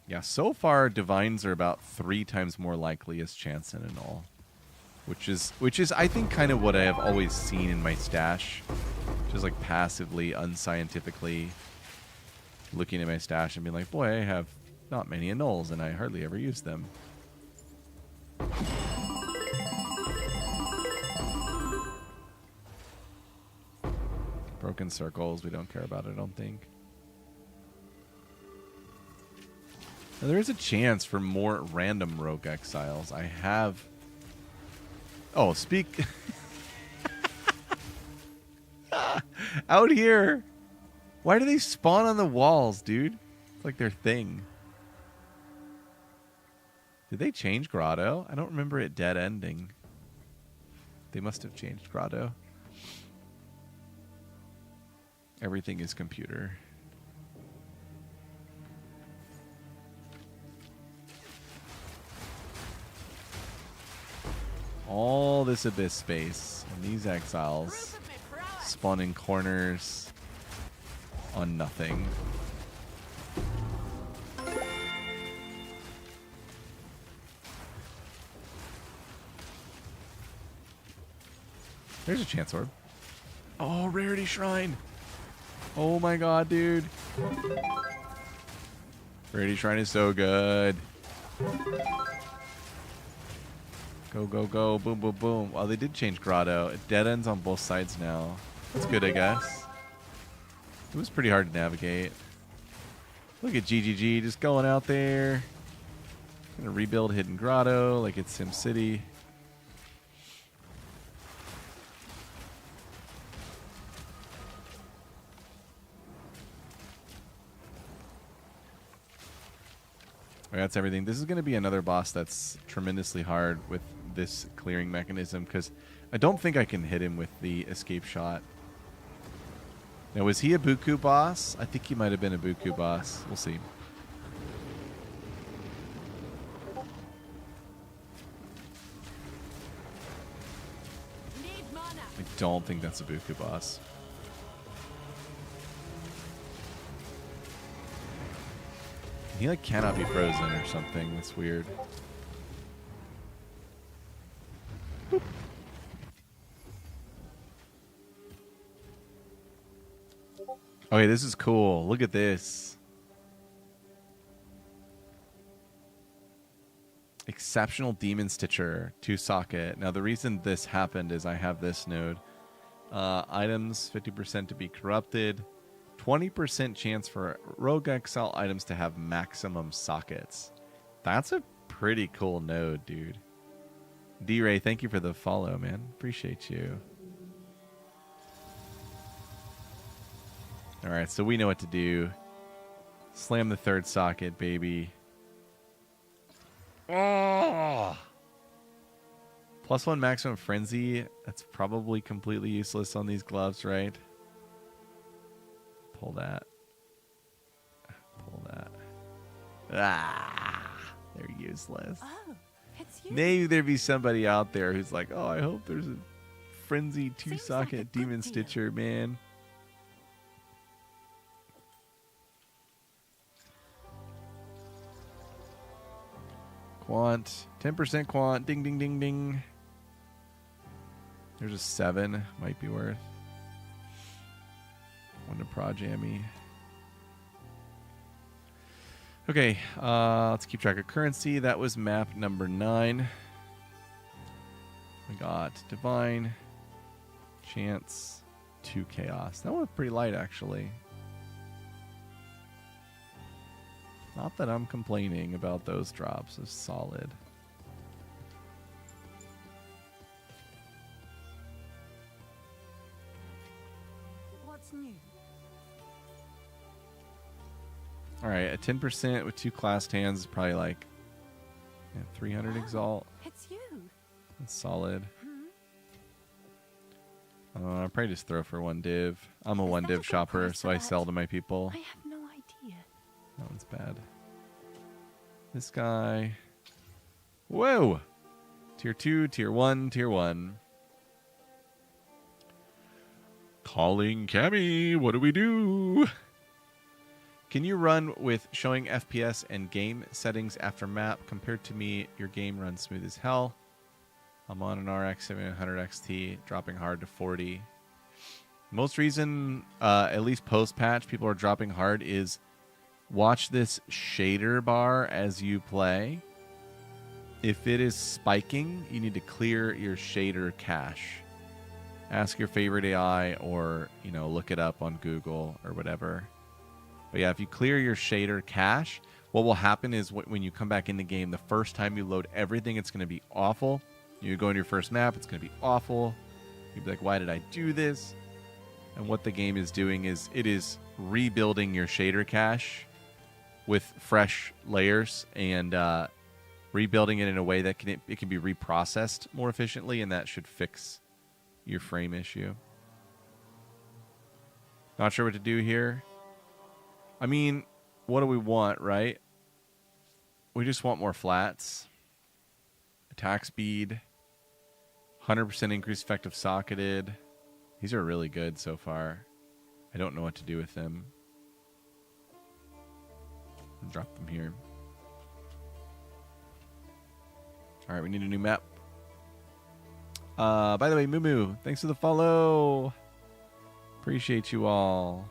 Yeah, so far Divines are about 3 times more likely as chance and annul. Which is I think kind of what I have always seen in my stash. Just like passively, unscientifically looking at my stash and being like, boy, I have not many annuls and I hardly ever use them. Broken circles, we don't care about, I don't think. Now, there is a chance for more random rogue exiles. I have... Oh, speak... Out here! Why do they spawn on the walls, dude? It's like their thing. Did they change Grotto? I don't remember it dead ending. They must have changed Grotto. Everything is computer. All this abyss space and these exiles spawn in corners on nothing. There's a chance orb. Oh, Rarity Shrine. Oh my god, dude. Rarity Shrine is so good. Go, go, go. Boom, boom, boom. Well, they did change Grotto. It dead ends on both sides now. That's good, I guess. It was pretty hard to navigate. Look at GGG just going out there. Gonna rebuild Hidden Grotto like it's SimCity. That's everything. This is going to be another boss that's tremendously hard with this clearing mechanism because I don't think I can hit him with the escape shot. Now, was he a Buku boss? I think he might have been a Buku boss. We'll see. I don't think that's a Buku boss. He like cannot be frozen or something. That's weird. Boop. Okay, this is cool. Look at this. Exceptional Demon Stitcher, 2 socket. Now the reason this happened is I have this node. Items 50% to be corrupted. 20% chance for Rogue Exile items to have maximum sockets. That's a pretty cool node, dude. D-Ray, thank you for the follow, man. Appreciate you. Alright, so we know what to do. Slam the 3rd socket, baby. Oh! +1 maximum frenzy. That's probably completely useless on these gloves, right? Pull that. Pull that. Ah! They're useless. Oh, it's you. Maybe there'd be somebody out there who's like, oh, I hope there's a frenzy Seems like a 2-socket good Demon deal. Stitcher, man. Quant. 10% quant. Ding, ding, ding, ding. There's a 7. Might be worth. One to Pro Jammy. Okay, let's keep track of currency. That was map number 9. We got Divine, Chance, 2 Chaos. That one was pretty light, actually. Not that I'm complaining about those drops. It's solid. What's new? All right, a 10% with 2 classed hands is probably like 300 Exalt. It's you. That's solid. I probably just throw for 1 div. I'm a Is 1 that a div good shopper, price so for I that? sell to my people. I have no idea. That one's bad. This guy. Whoa! Tier 2, Tier 1, Tier 1. Calling Cammy, what do we do? Can you run with showing FPS and game settings after map? Compared to me, your game runs smooth as hell. I'm on an RX 700 XT, dropping hard to 40. Most reason, at least post-patch, people are dropping hard is watch this shader bar as you play. If it is spiking, you need to clear your shader cache. Ask your favorite AI or, look it up on Google or whatever. But yeah, if you clear your shader cache, what will happen is when you come back in the game, the first time you load everything, it's going to be awful. You go into your first map, it's going to be awful. You'd be like, why did I do this? And what the game is doing is it is rebuilding your shader cache with fresh layers and rebuilding it in a way that it can be reprocessed more efficiently, and that should fix your frame issue. Not sure what to do here. I mean, what do we want, right? We just want more flats. Attack speed. 100% increased effective socketed. These are really good so far. I don't know what to do with them. I'll drop them here. All right, we need a new map. By the way, Moo, thanks for the follow. Appreciate you all.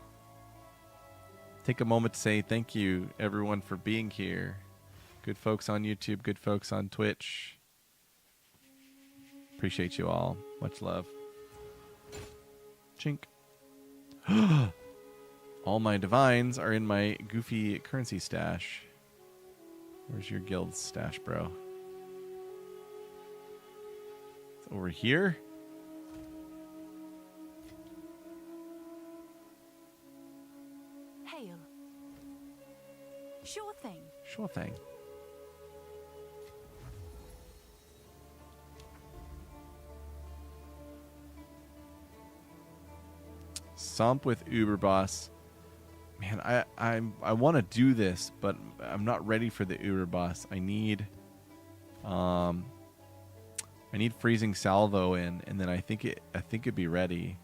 Take a moment to say thank you, everyone, for being here. Good folks on YouTube, good folks on Twitch. Appreciate you all. Much love. Chink. All my divines are in my goofy currency stash. Where's your guild stash, bro? It's over here? Hail. Sure thing. Sure thing. Somp with Uber Boss. Man, I want to do this, but I'm not ready for the Uber Boss. I need freezing salvo in, and then I think it'd be ready.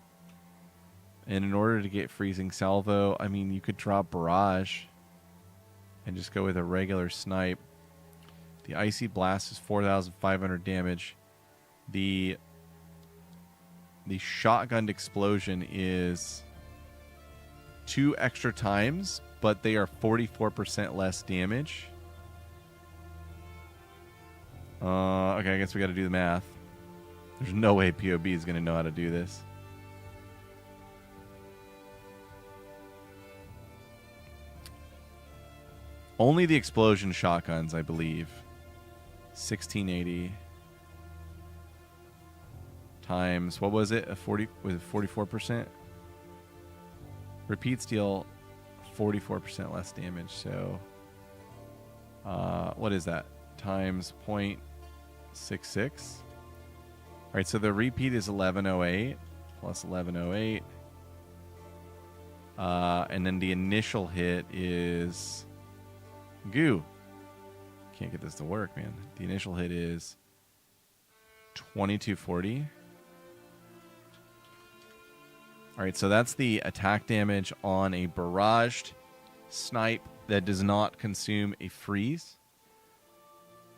And in order to get freezing salvo, I mean, you could drop barrage and just go with a regular snipe. The icy blast is 4,500 damage. The shotgunned explosion is 2 extra times, but they are 44% less damage. Okay, I guess we got to do the math. There's no way POB is going to know how to do this. Only the explosion shotguns, I believe. 1680 times, what was it? Was it 44%? Repeats deal 44% less damage. So, what is that? Times 0.66. All right, so the repeat is 1108 plus 1108. And then the initial hit is goo. Can't get this to work, man. The initial hit is 2240. All right, so that's the attack damage on a barraged snipe that does not consume a freeze.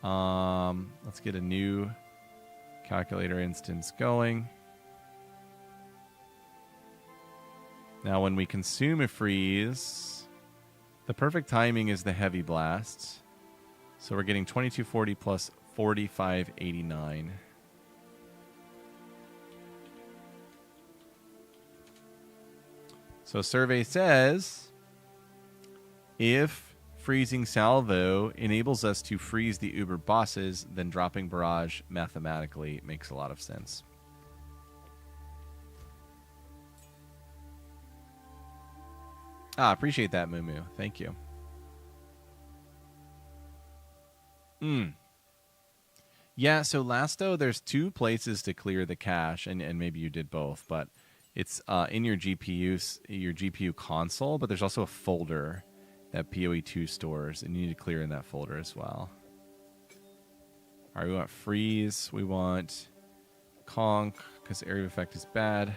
Let's get a new calculator instance going. Now, when we consume a freeze, The perfect timing is the heavy blasts. So we're getting 2240 plus 4589. So survey says if freezing salvo enables us to freeze the uber bosses, then dropping barrage mathematically makes a lot of sense. Appreciate that, Moo Moo. Thank you. Yeah, so Lasto, there's 2 places to clear the cache, and maybe you did both, but it's in your GPU console, but there's also a folder that PoE2 stores, and you need to clear in that folder as well. All right, we want freeze. We want conk, because area of effect is bad.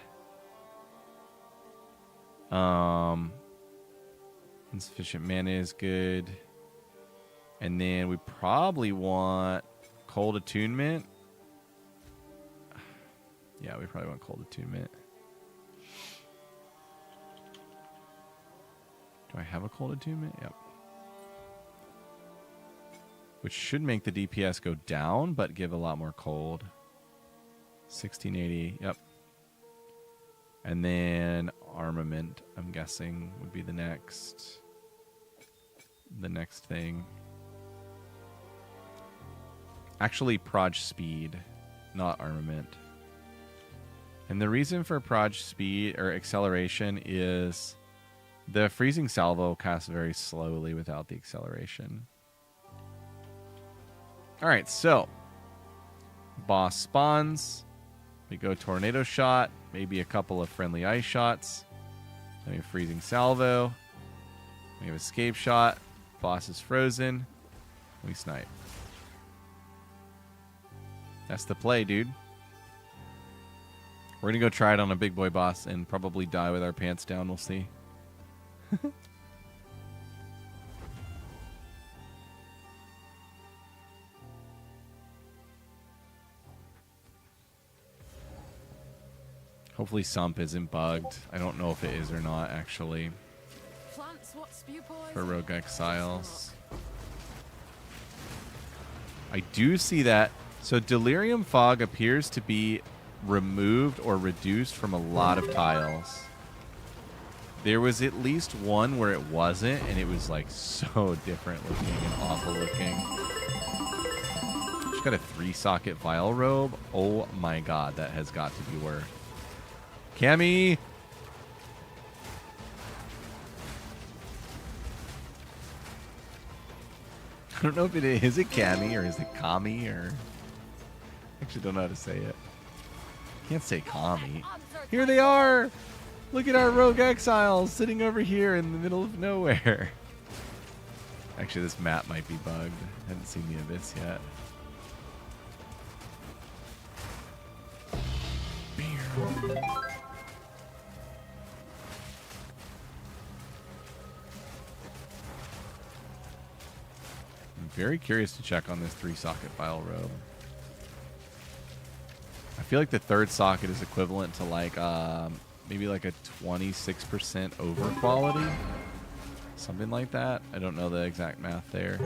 Insufficient mana is good. And then we probably want cold attunement. Yeah, we probably want cold attunement. Do I have a cold attunement? Yep. Which should make the DPS go down, but give a lot more cold. 1680, yep. And then armament, I'm guessing, would be the next thing. Actually, proj speed, not armament. And the reason for proj speed or acceleration is the freezing salvo casts very slowly without the acceleration. All right, so boss spawns. We go tornado shot, maybe a couple of friendly ice shots. Then we have freezing salvo. We have escape shot. Boss is frozen. We snipe. That's the play, dude. We're gonna go try it on a big boy boss and probably die with our pants down. We'll see. Hopefully Sump isn't bugged. I don't know if it is or not, actually. For Rogue Exiles. I do see that. So Delirium Fog appears to be removed or reduced from a lot of tiles. There was at least one where it wasn't, and it was like so different looking and awful looking. She's got a 3-socket Vial Robe. Oh my god, that has got to be worth. Cammy! I don't know if it is it Cammy or is it Kami or... I actually don't know how to say it. Can't say Kami. Here they are! Look at our Rogue Exiles sitting over here in the middle of nowhere. Actually, this map might be bugged. I haven't seen the Abyss yet. I'm very curious to check on this 3-socket Vial Robe. I feel like the 3rd socket is equivalent to like maybe like a 26% over quality. Something like that. I don't know the exact math there.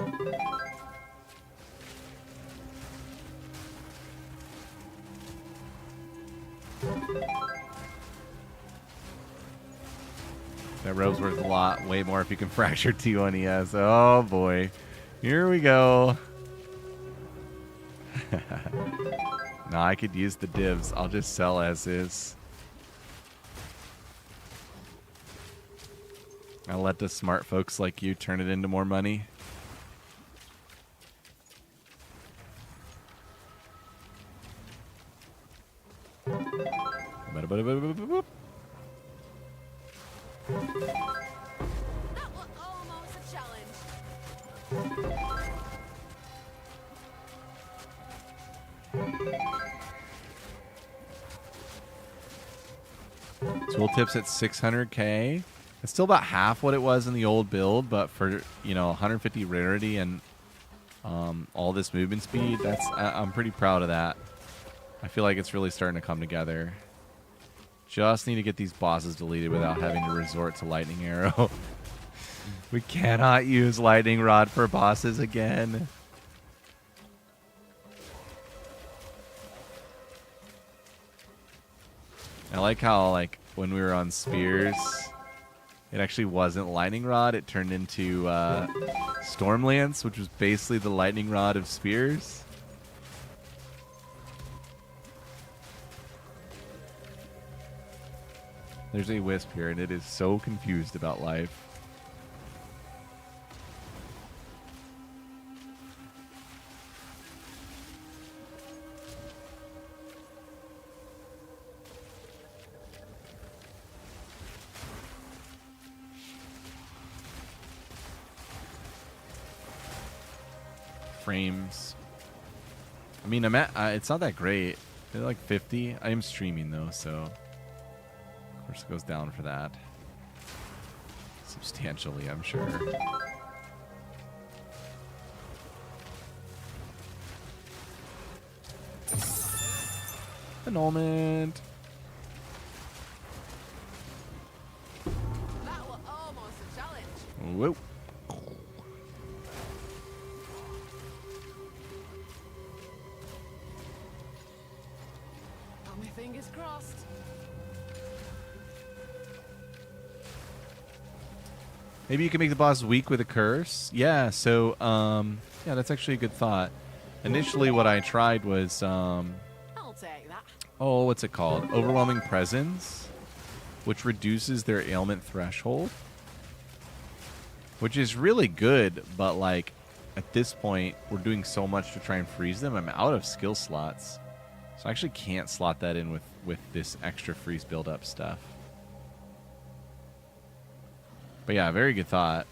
That robe's worth a lot, way more if you can fracture T1ES. Oh boy. Here we go. No, I could use the divs. I'll just sell as is. I'll let the smart folks like you turn it into more money. That was almost a challenge. Tooltips at 600k. It's still about half what it was in the old build, but for 150 rarity and all this movement speed, I'm pretty proud of that. I feel like it's really starting to come together. Just need to get these bosses deleted without having to resort to lightning arrow. We cannot use lightning rod for bosses again. I like how, like, when we were on spears, it actually wasn't lightning rod. It turned into storm lance, which was basically the lightning rod of spears. There's a wisp here, and it is so confused about life. Frames. I mean, I'm at. It's not that great. They're like 50. I am streaming though, so of course it goes down for that. Substantially, I'm sure. Annulment. That was almost a challenge. Whoa. Got my fingers crossed. Maybe you can make the boss weak with a curse. Yeah, so yeah, that's actually a good thought. Initially what I tried was I'll take that. oh, what's it called? Overwhelming Presence, which reduces their ailment threshold. Which is really good, but like at this point we're doing so much to try and freeze them. I'm out of skill slots. So I actually can't slot that in with this extra freeze build-up stuff. But yeah, very good thought.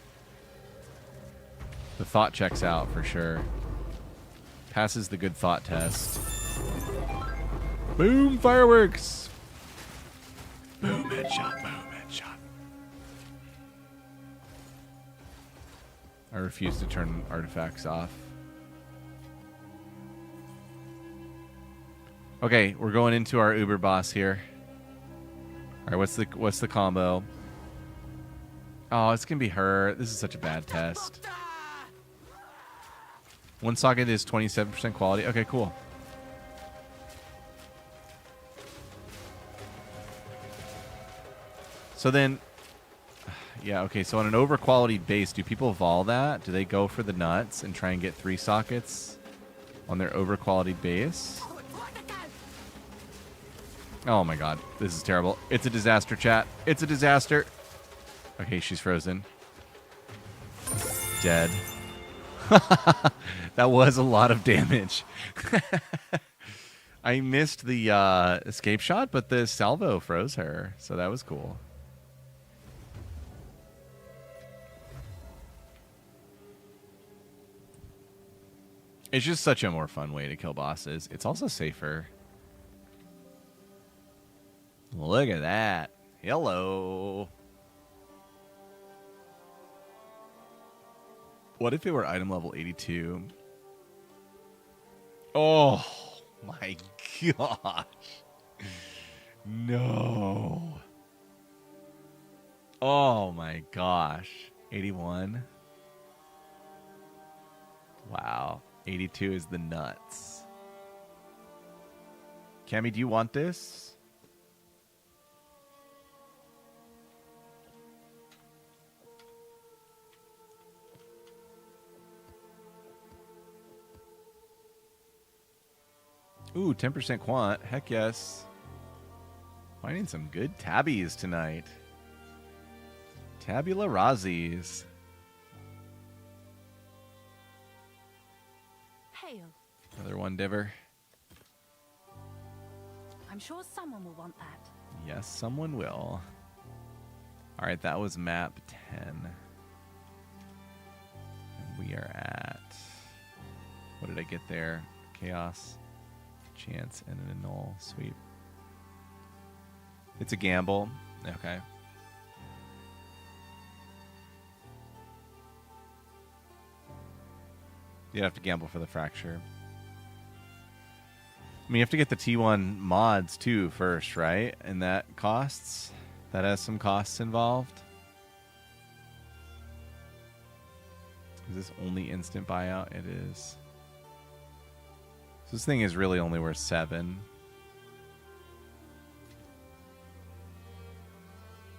The thought checks out for sure. Passes the good thought test. Boom, fireworks! Boom, headshot, boom, headshot. I refuse to turn artifacts off. Okay, we're going into our Uber boss here. All right, what's the combo? Oh, it's gonna be her. This is such a bad test. One socket is 27% quality. Okay, cool. So then, yeah, okay. So on an over quality base, do people vol that? Do they go for the nuts and try and get 3 sockets on their over quality base? Oh my god, this is terrible. It's a disaster, chat. It's a disaster. Okay, she's frozen. Dead. That was a lot of damage. I missed the escape shot, but the salvo froze her, so that was cool. It's just such a more fun way to kill bosses. It's also safer. Look at that. Hello. What if it were item level 82? Oh my gosh. No. Oh my gosh. 81. Wow. 82 is the nuts. Cammy, do you want this? Ooh, 10% quant. Heck yes. Finding some good tabbies tonight. Tabula Razzies. Hail. Another one, Diver. I'm sure someone will want that. Yes, someone will. All right, that was map 10. And we are at... What did I get there? Chaos, chance, and an annul. Sweet. It's a gamble. Okay. You'd have to gamble for the fracture. I mean, you have to get the T1 mods too first, right? And that costs. That has some costs involved. Is this only instant buyout? It is. So this thing is really only worth 7.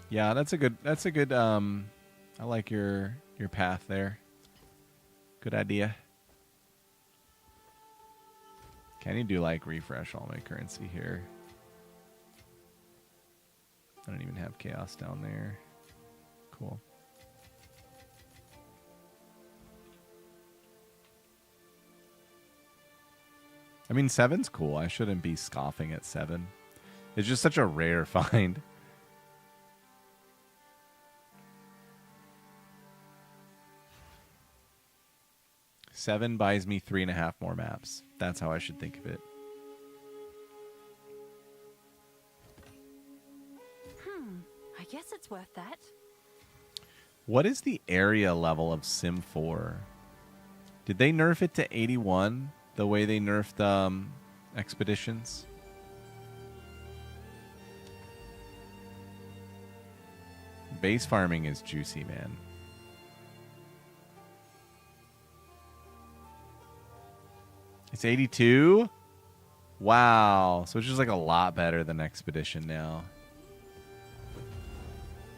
Yeah, that's a good I like your path there. Good idea. Can you do like refresh all my currency here? I don't even have chaos down there. Cool. I mean, 7's cool. I shouldn't be scoffing at 7. It's just such a rare find. Seven buys me 3.5 more maps. That's how I should think of it. I guess it's worth that. What is the area level of Sim 4? Did they nerf it to 81 the way they nerfed Expeditions? Base farming is juicy, man. It's 82? Wow. So it's just like a lot better than Expedition now.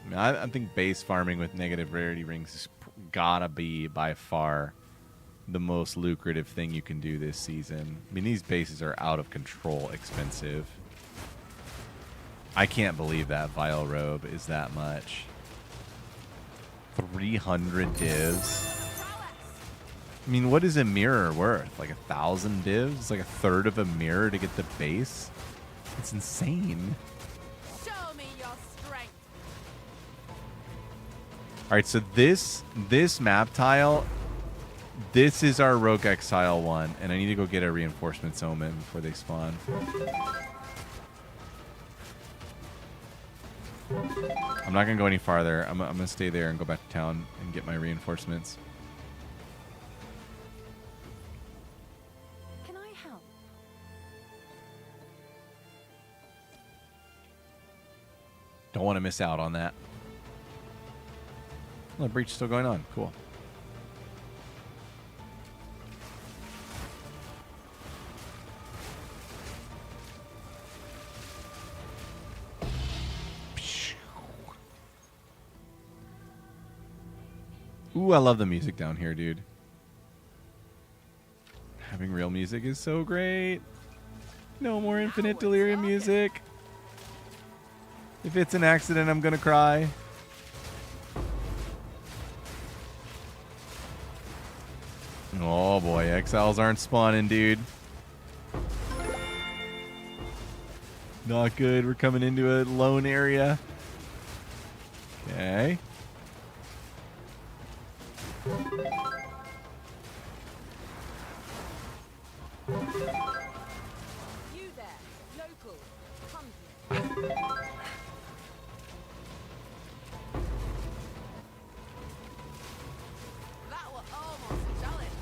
I mean, I think base farming with negative rarity rings has gotta be by far the most lucrative thing you can do this season. I mean, these bases are out of control expensive. I can't believe that Vile Robe is that much. 300 divs. I mean, what is a mirror worth? Like 1,000 divs? It's like a third of a mirror to get the base? It's insane. Show me your strength. All right, so this map tile, this is our Rogue Exile one, and I need to go get a Reinforcements Omen before they spawn. I'm not going to go any farther. I'm going to stay there and go back to town and get my reinforcements. Can I help? Don't want to miss out on that. Oh, the breach is still going on. Cool. Ooh, I love the music down here, dude. Having real music is so great. No more Infinite Delirium music. If it's an accident, I'm gonna cry. Oh boy, exiles aren't spawning, dude. Not good. We're coming into a lone area. Okay. You there, local, come here. That was almost a challenge.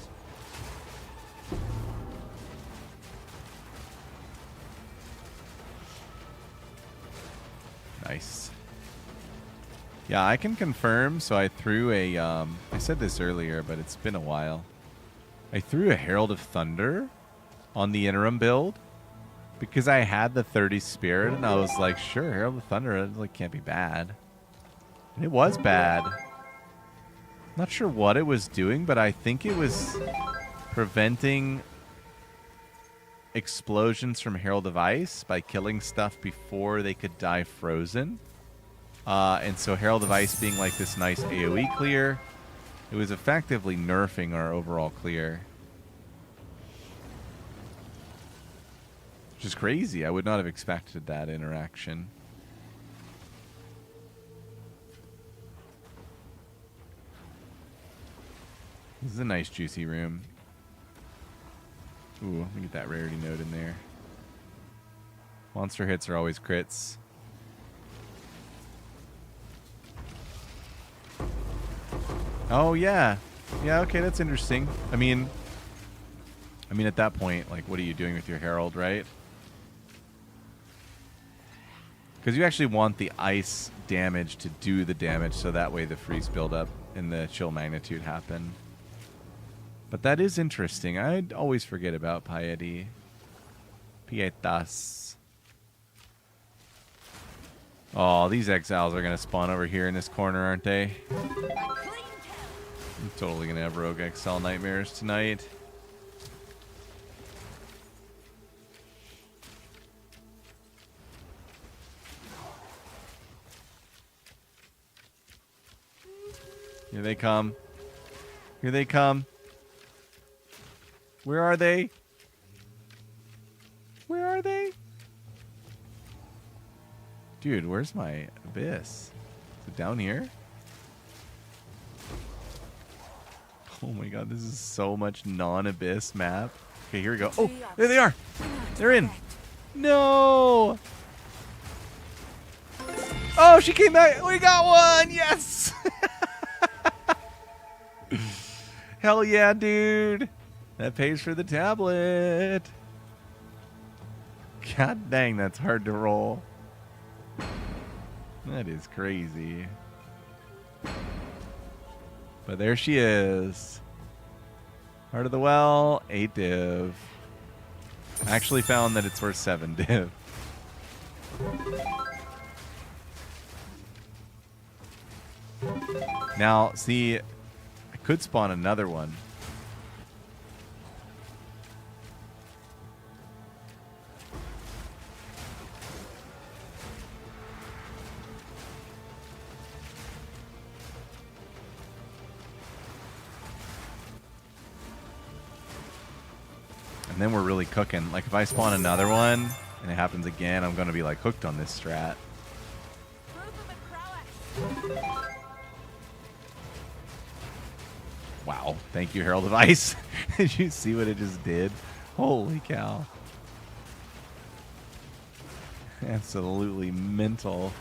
Nice. Yeah, I can confirm. So I threw a, I said this earlier, but it's been a while. I threw a Herald of Thunder on the interim build because I had the 30 Spirit, and I was like, sure, Herald of Thunder like can't be bad. And it was bad. Not sure what it was doing, but I think it was preventing explosions from Herald of Ice by killing stuff before they could die frozen. And so Herald of Ice being like this nice AoE clear, it was effectively nerfing our overall clear. Which is crazy. I would not have expected that interaction. This is a nice juicy room. Ooh, let me get that rarity node in there. Monster hits are always crits. Oh yeah. Yeah, okay, that's interesting. I mean at that point, like, what are you doing with your Herald, right? Because you actually want the ice damage to do the damage, so that way the freeze buildup and the chill magnitude happen. But that is interesting. I'd always forget about piety. Pietas. Oh, these exiles are going to spawn over here in this corner, aren't they? I'm totally going to have rogue exile nightmares tonight. Here they come. Here they come. Where are they? Where are they? Dude, where's my abyss? Is it down here? Oh my god, this is so much non-abyss map. Okay, here we go. Oh, there they are. They're in. No. Oh, she came back. We got one. Yes. Hell yeah, dude. That pays for the tablet. God dang, that's hard to roll. That is crazy. But there she is. Heart of the Well, 8 div. I actually found that it's worth 7 div. Now, see, I could spawn another one. And then we're really cooking. Like, if I spawn another one and it happens again, I'm going to be, like, hooked on this strat. Wow. Thank you, Herald of Ice. Did you see what it just did? Holy cow. Absolutely mental.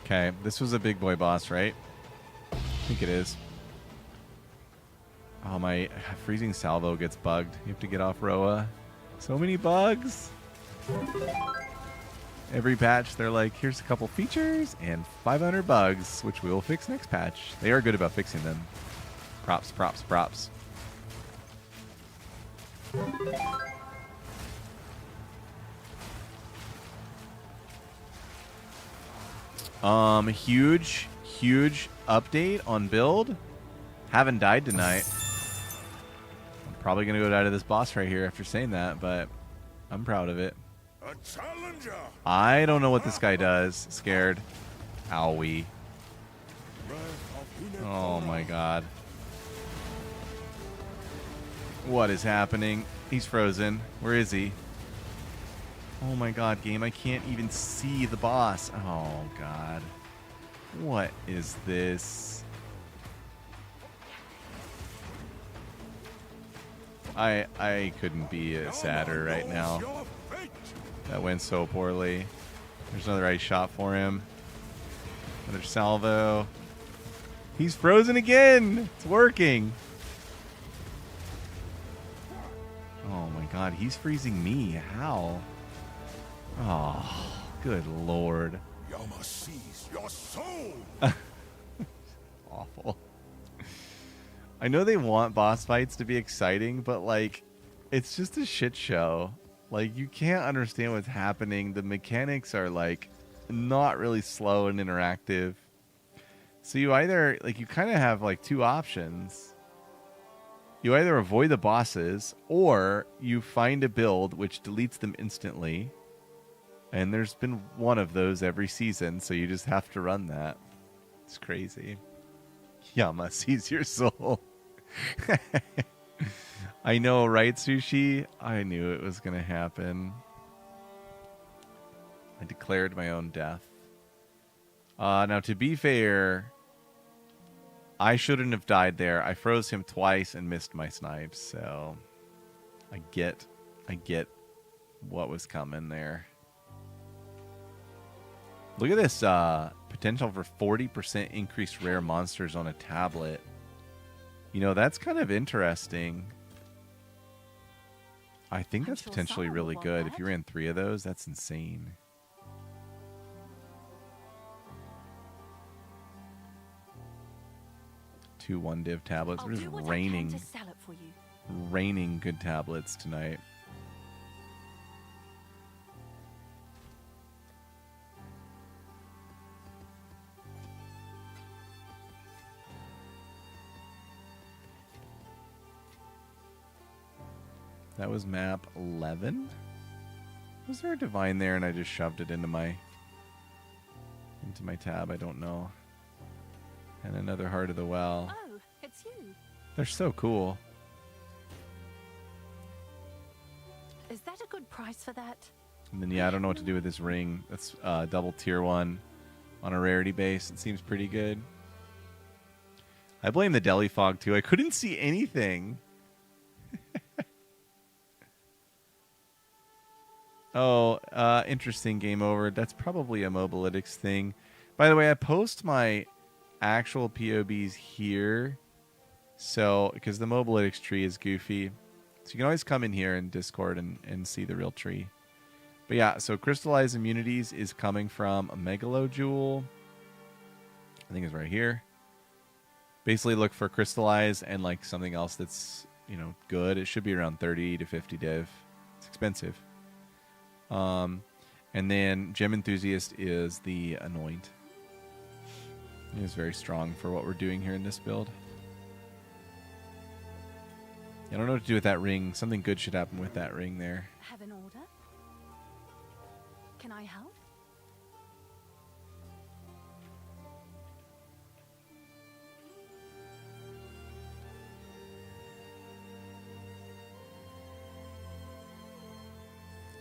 Okay, this was a big boy boss, right? I think it is. Oh, my freezing salvo gets bugged. You have to get off Roa. So many bugs. Every patch, they're like, here's a couple features and 500 bugs, which we will fix next patch. They are good about fixing them. Props, props, props. Huge update on build. Haven't died tonight. I'm probably gonna go die to this boss right here after saying that, but I'm proud of it. A challenger. I don't know what this guy does. Scared. Owie. Oh my god. What is happening? He's frozen. Where is he? Oh my god, game. I can't even see the boss. Oh god. What is this? I couldn't be sadder right now. That went so poorly. There's another ice shot for him. Another salvo. He's frozen again. It's working. Oh my god, he's freezing me. How? Oh, good lord. Yama sees your soul. Awful. I know they want boss fights to be exciting, but like, it's just a shit show. Like, you can't understand what's happening. The mechanics are like not really slow and interactive. So you either, like, you kind of have like two options. You either avoid the bosses or you find a build which deletes them instantly. And there's been one of those every season, so you just have to run that. It's crazy. Yama sees your soul. I know, right, Sushi? I knew it was going to happen. I declared my own death. Now, to be fair, I shouldn't have died there. I froze him twice and missed my snipes, so I get what was coming there. Look at this potential for 40% increased rare monsters on a tablet. You know, that's kind of interesting. I think I'm that's sure potentially someone really will want good. that. If you ran 3 of those, that's insane. Two 1-div tablets. I'll We're do just what I raining, can to sell it for you. raining good tablets tonight. That was map 11. Was there a divine there and I just shoved it into my tab? I don't know. And another Heart of the Well. Oh, it's you. They're so cool. Is that a good price for that? And then, yeah, I don't know what to do with this ring. That's double tier 1 on a rarity base. It seems pretty good. I blame the deli fog, too. I couldn't see anything. Oh, interesting. Game over. That's probably a Mobalytics thing. By the way, I post my actual POBs here. So, because the Mobalytics tree is goofy. So you can always come in here in Discord and see the real tree. But yeah, so crystallized immunities is coming from a Megalo Jewel. I think it's right here. Basically look for crystallize and like something else that's, you know, good. It should be around 30 to 50 div. It's expensive. And then Gem Enthusiast is the Anoint. It is very strong for what we're doing here in this build. I don't know what to do with that ring. Something good should happen with that ring there. Have an order? Can I help?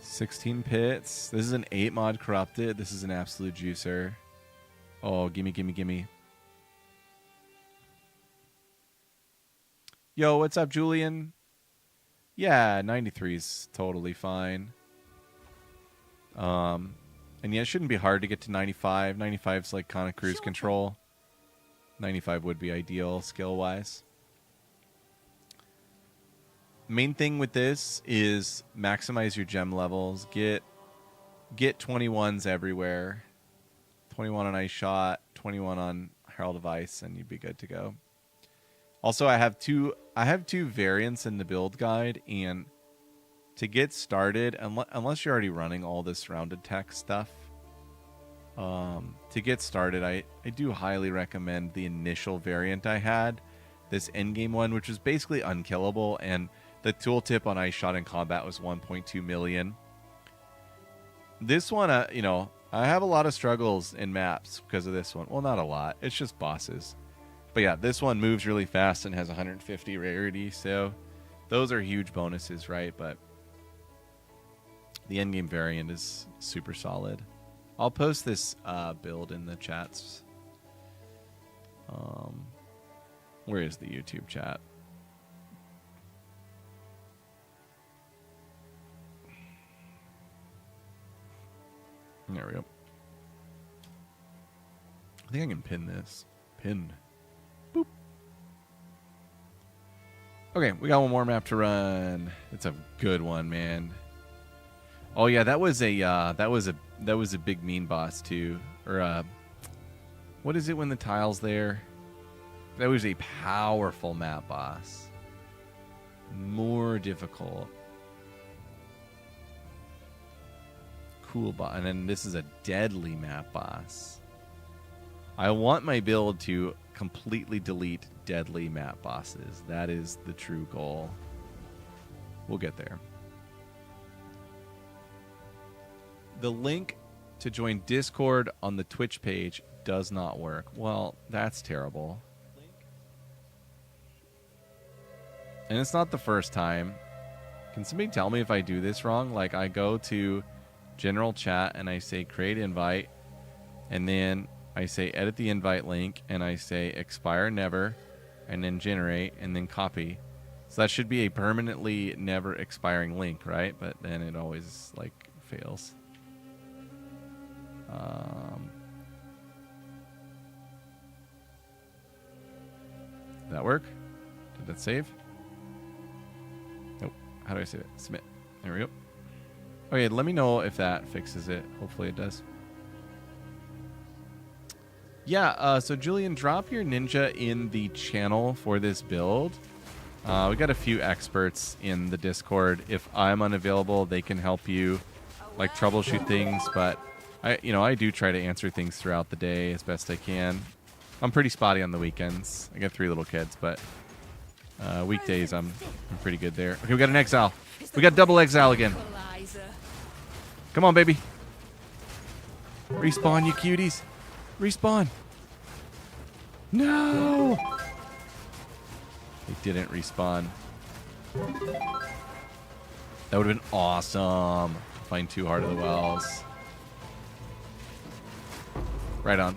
$16 pits. This is an 8 mod corrupted. This is an absolute juicer. Oh, gimme, gimme, gimme. Yo, what's up, Julian? Yeah, 93 is totally fine. And yeah, it shouldn't be hard to get to 95. 95 is like kind of cruise Sure. control. 95 would be ideal skill-wise. Main thing with this is maximize your gem levels. Get 21s everywhere. 21 on Ice Shot, 21 on Herald of Ice, and you'd be good to go. Also, I have two variants in the build guide, and to get started, unless you're already running all this rounded tech stuff, to get started, I do highly recommend the initial variant I had, this endgame one, which was basically unkillable, and the tooltip on Ice Shot in combat was 1.2 million. This one, you know, I have a lot of struggles in maps because of this one. Well, not a lot. It's just bosses. But yeah, this one moves really fast and has 150 rarity, so those are huge bonuses, right? But the endgame variant is super solid. I'll post this build in the chats. Where is the YouTube chat? There we go. I think I can pin this. Pin. Boop. Okay, we got one more map to run. It's a good one, man. Oh yeah, that was a big mean boss too. Or what is it when the tile's there? That was a powerful map boss. More difficult. Cool boss. And then this is a deadly map boss. I want my build to completely delete deadly map bosses. That is the true goal. We'll get there. The link to join Discord on the Twitch page does not work. Well, that's terrible. And it's not the first time. Can somebody tell me if I do this wrong? Like, I go to general chat and I say create invite, and then I say edit the invite link, and I say expire never, and then generate, and then copy. So that should be a permanently never expiring link, right? But then it always like fails. Did that work? Did that save? Nope. How do I save it? Submit. There we go. Okay, let me know if that fixes it. Hopefully it does. Yeah, so Julian, drop your ninja in the channel for this build. We got a few experts in the Discord. If I'm unavailable, they can help you, like, troubleshoot things. But I do try to answer things throughout the day as best I can. I'm pretty spotty on the weekends. I got 3 little kids, but weekdays I'm pretty good there. Okay, we got an exile. We got double exile again. Come on, baby. Respawn, you cuties. Respawn. No. They didn't respawn. That would have been awesome. Find 2 Heart of the Wells. Right on.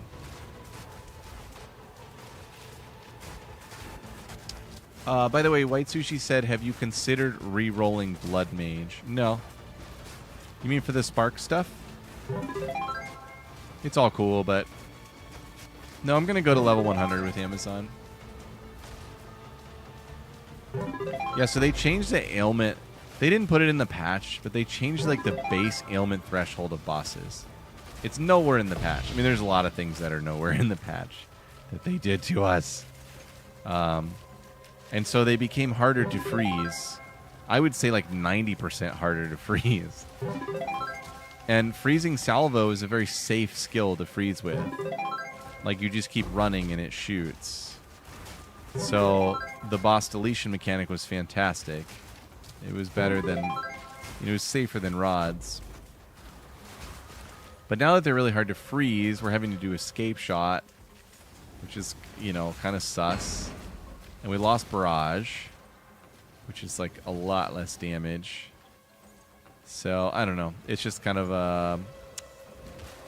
By the way, White Sushi said, have you considered re-rolling Blood Mage? No. You mean for the Spark stuff? It's all cool, but... No, I'm going to go to level 100 with Amazon. Yeah, so they changed the ailment. They didn't put it in the patch, but they changed, like, the base ailment threshold of bosses. It's nowhere in the patch. I mean, there's a lot of things that are nowhere in the patch that they did to us. And so they became harder to freeze. I would say like 90% harder to freeze. And freezing salvo is a very safe skill to freeze with. Like, you just keep running and it shoots. So the boss deletion mechanic was fantastic. It was better than... It was safer than rods. But now that they're really hard to freeze, we're having to do escape shot, which is, kind of sus. And we lost barrage, which is like a lot less damage. So, I don't know. It's just kind of,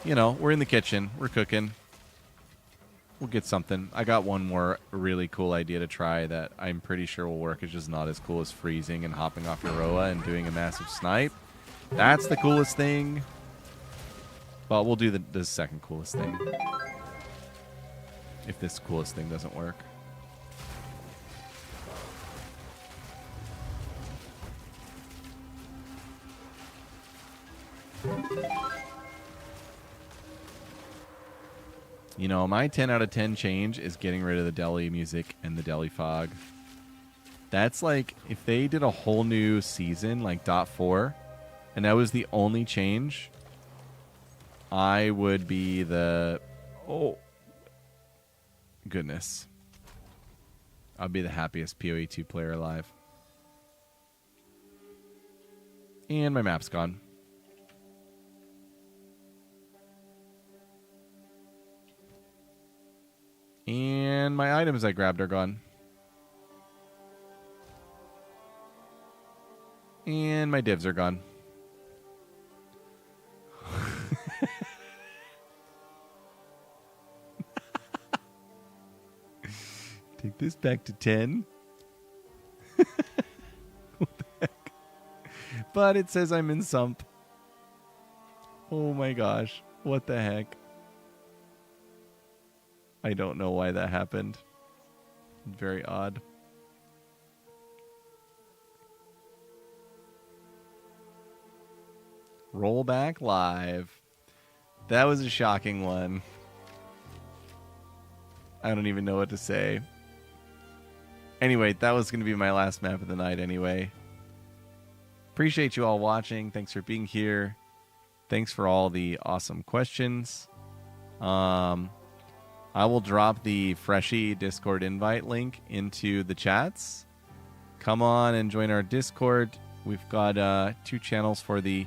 we're in the kitchen. We're cooking. We'll get something. I got one more really cool idea to try that I'm pretty sure will work. It's just not as cool as freezing and hopping off your Roa and doing a massive snipe. That's the coolest thing. But we'll do the second coolest thing. If this coolest thing doesn't work. My 10 out of 10 change is getting rid of the deli music and the deli fog. That's like, if they did a whole new season, like .4, and that was the only change, I would be the... Oh, goodness. I'd be the happiest PoE 2 player alive. And my map's gone. And my items I grabbed are gone. And my divs are gone. Take this back to 10. What the heck? But it says I'm in sump. Oh my gosh. What the heck? I don't know why that happened. Very odd. Roll back live. That was a shocking one. I don't even know what to say. Anyway, that was going to be my last map of the night anyway. Appreciate you all watching. Thanks for being here. Thanks for all the awesome questions. I will drop the Freshie Discord invite link into the chats. Come on and join our Discord. We've got 2 channels for the,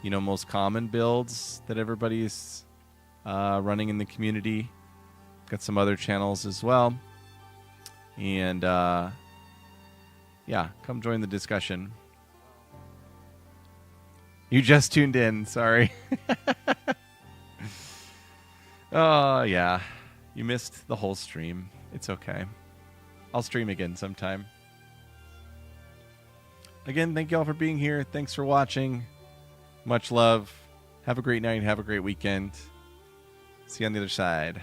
most common builds that everybody's running in the community. Got some other channels as well. And, yeah, come join the discussion. You just tuned in. Sorry. Oh, yeah. You missed the whole stream. It's okay. I'll stream again sometime. Again, thank you all for being here. Thanks for watching. Much love. Have a great night. Have a great weekend. See you on the other side.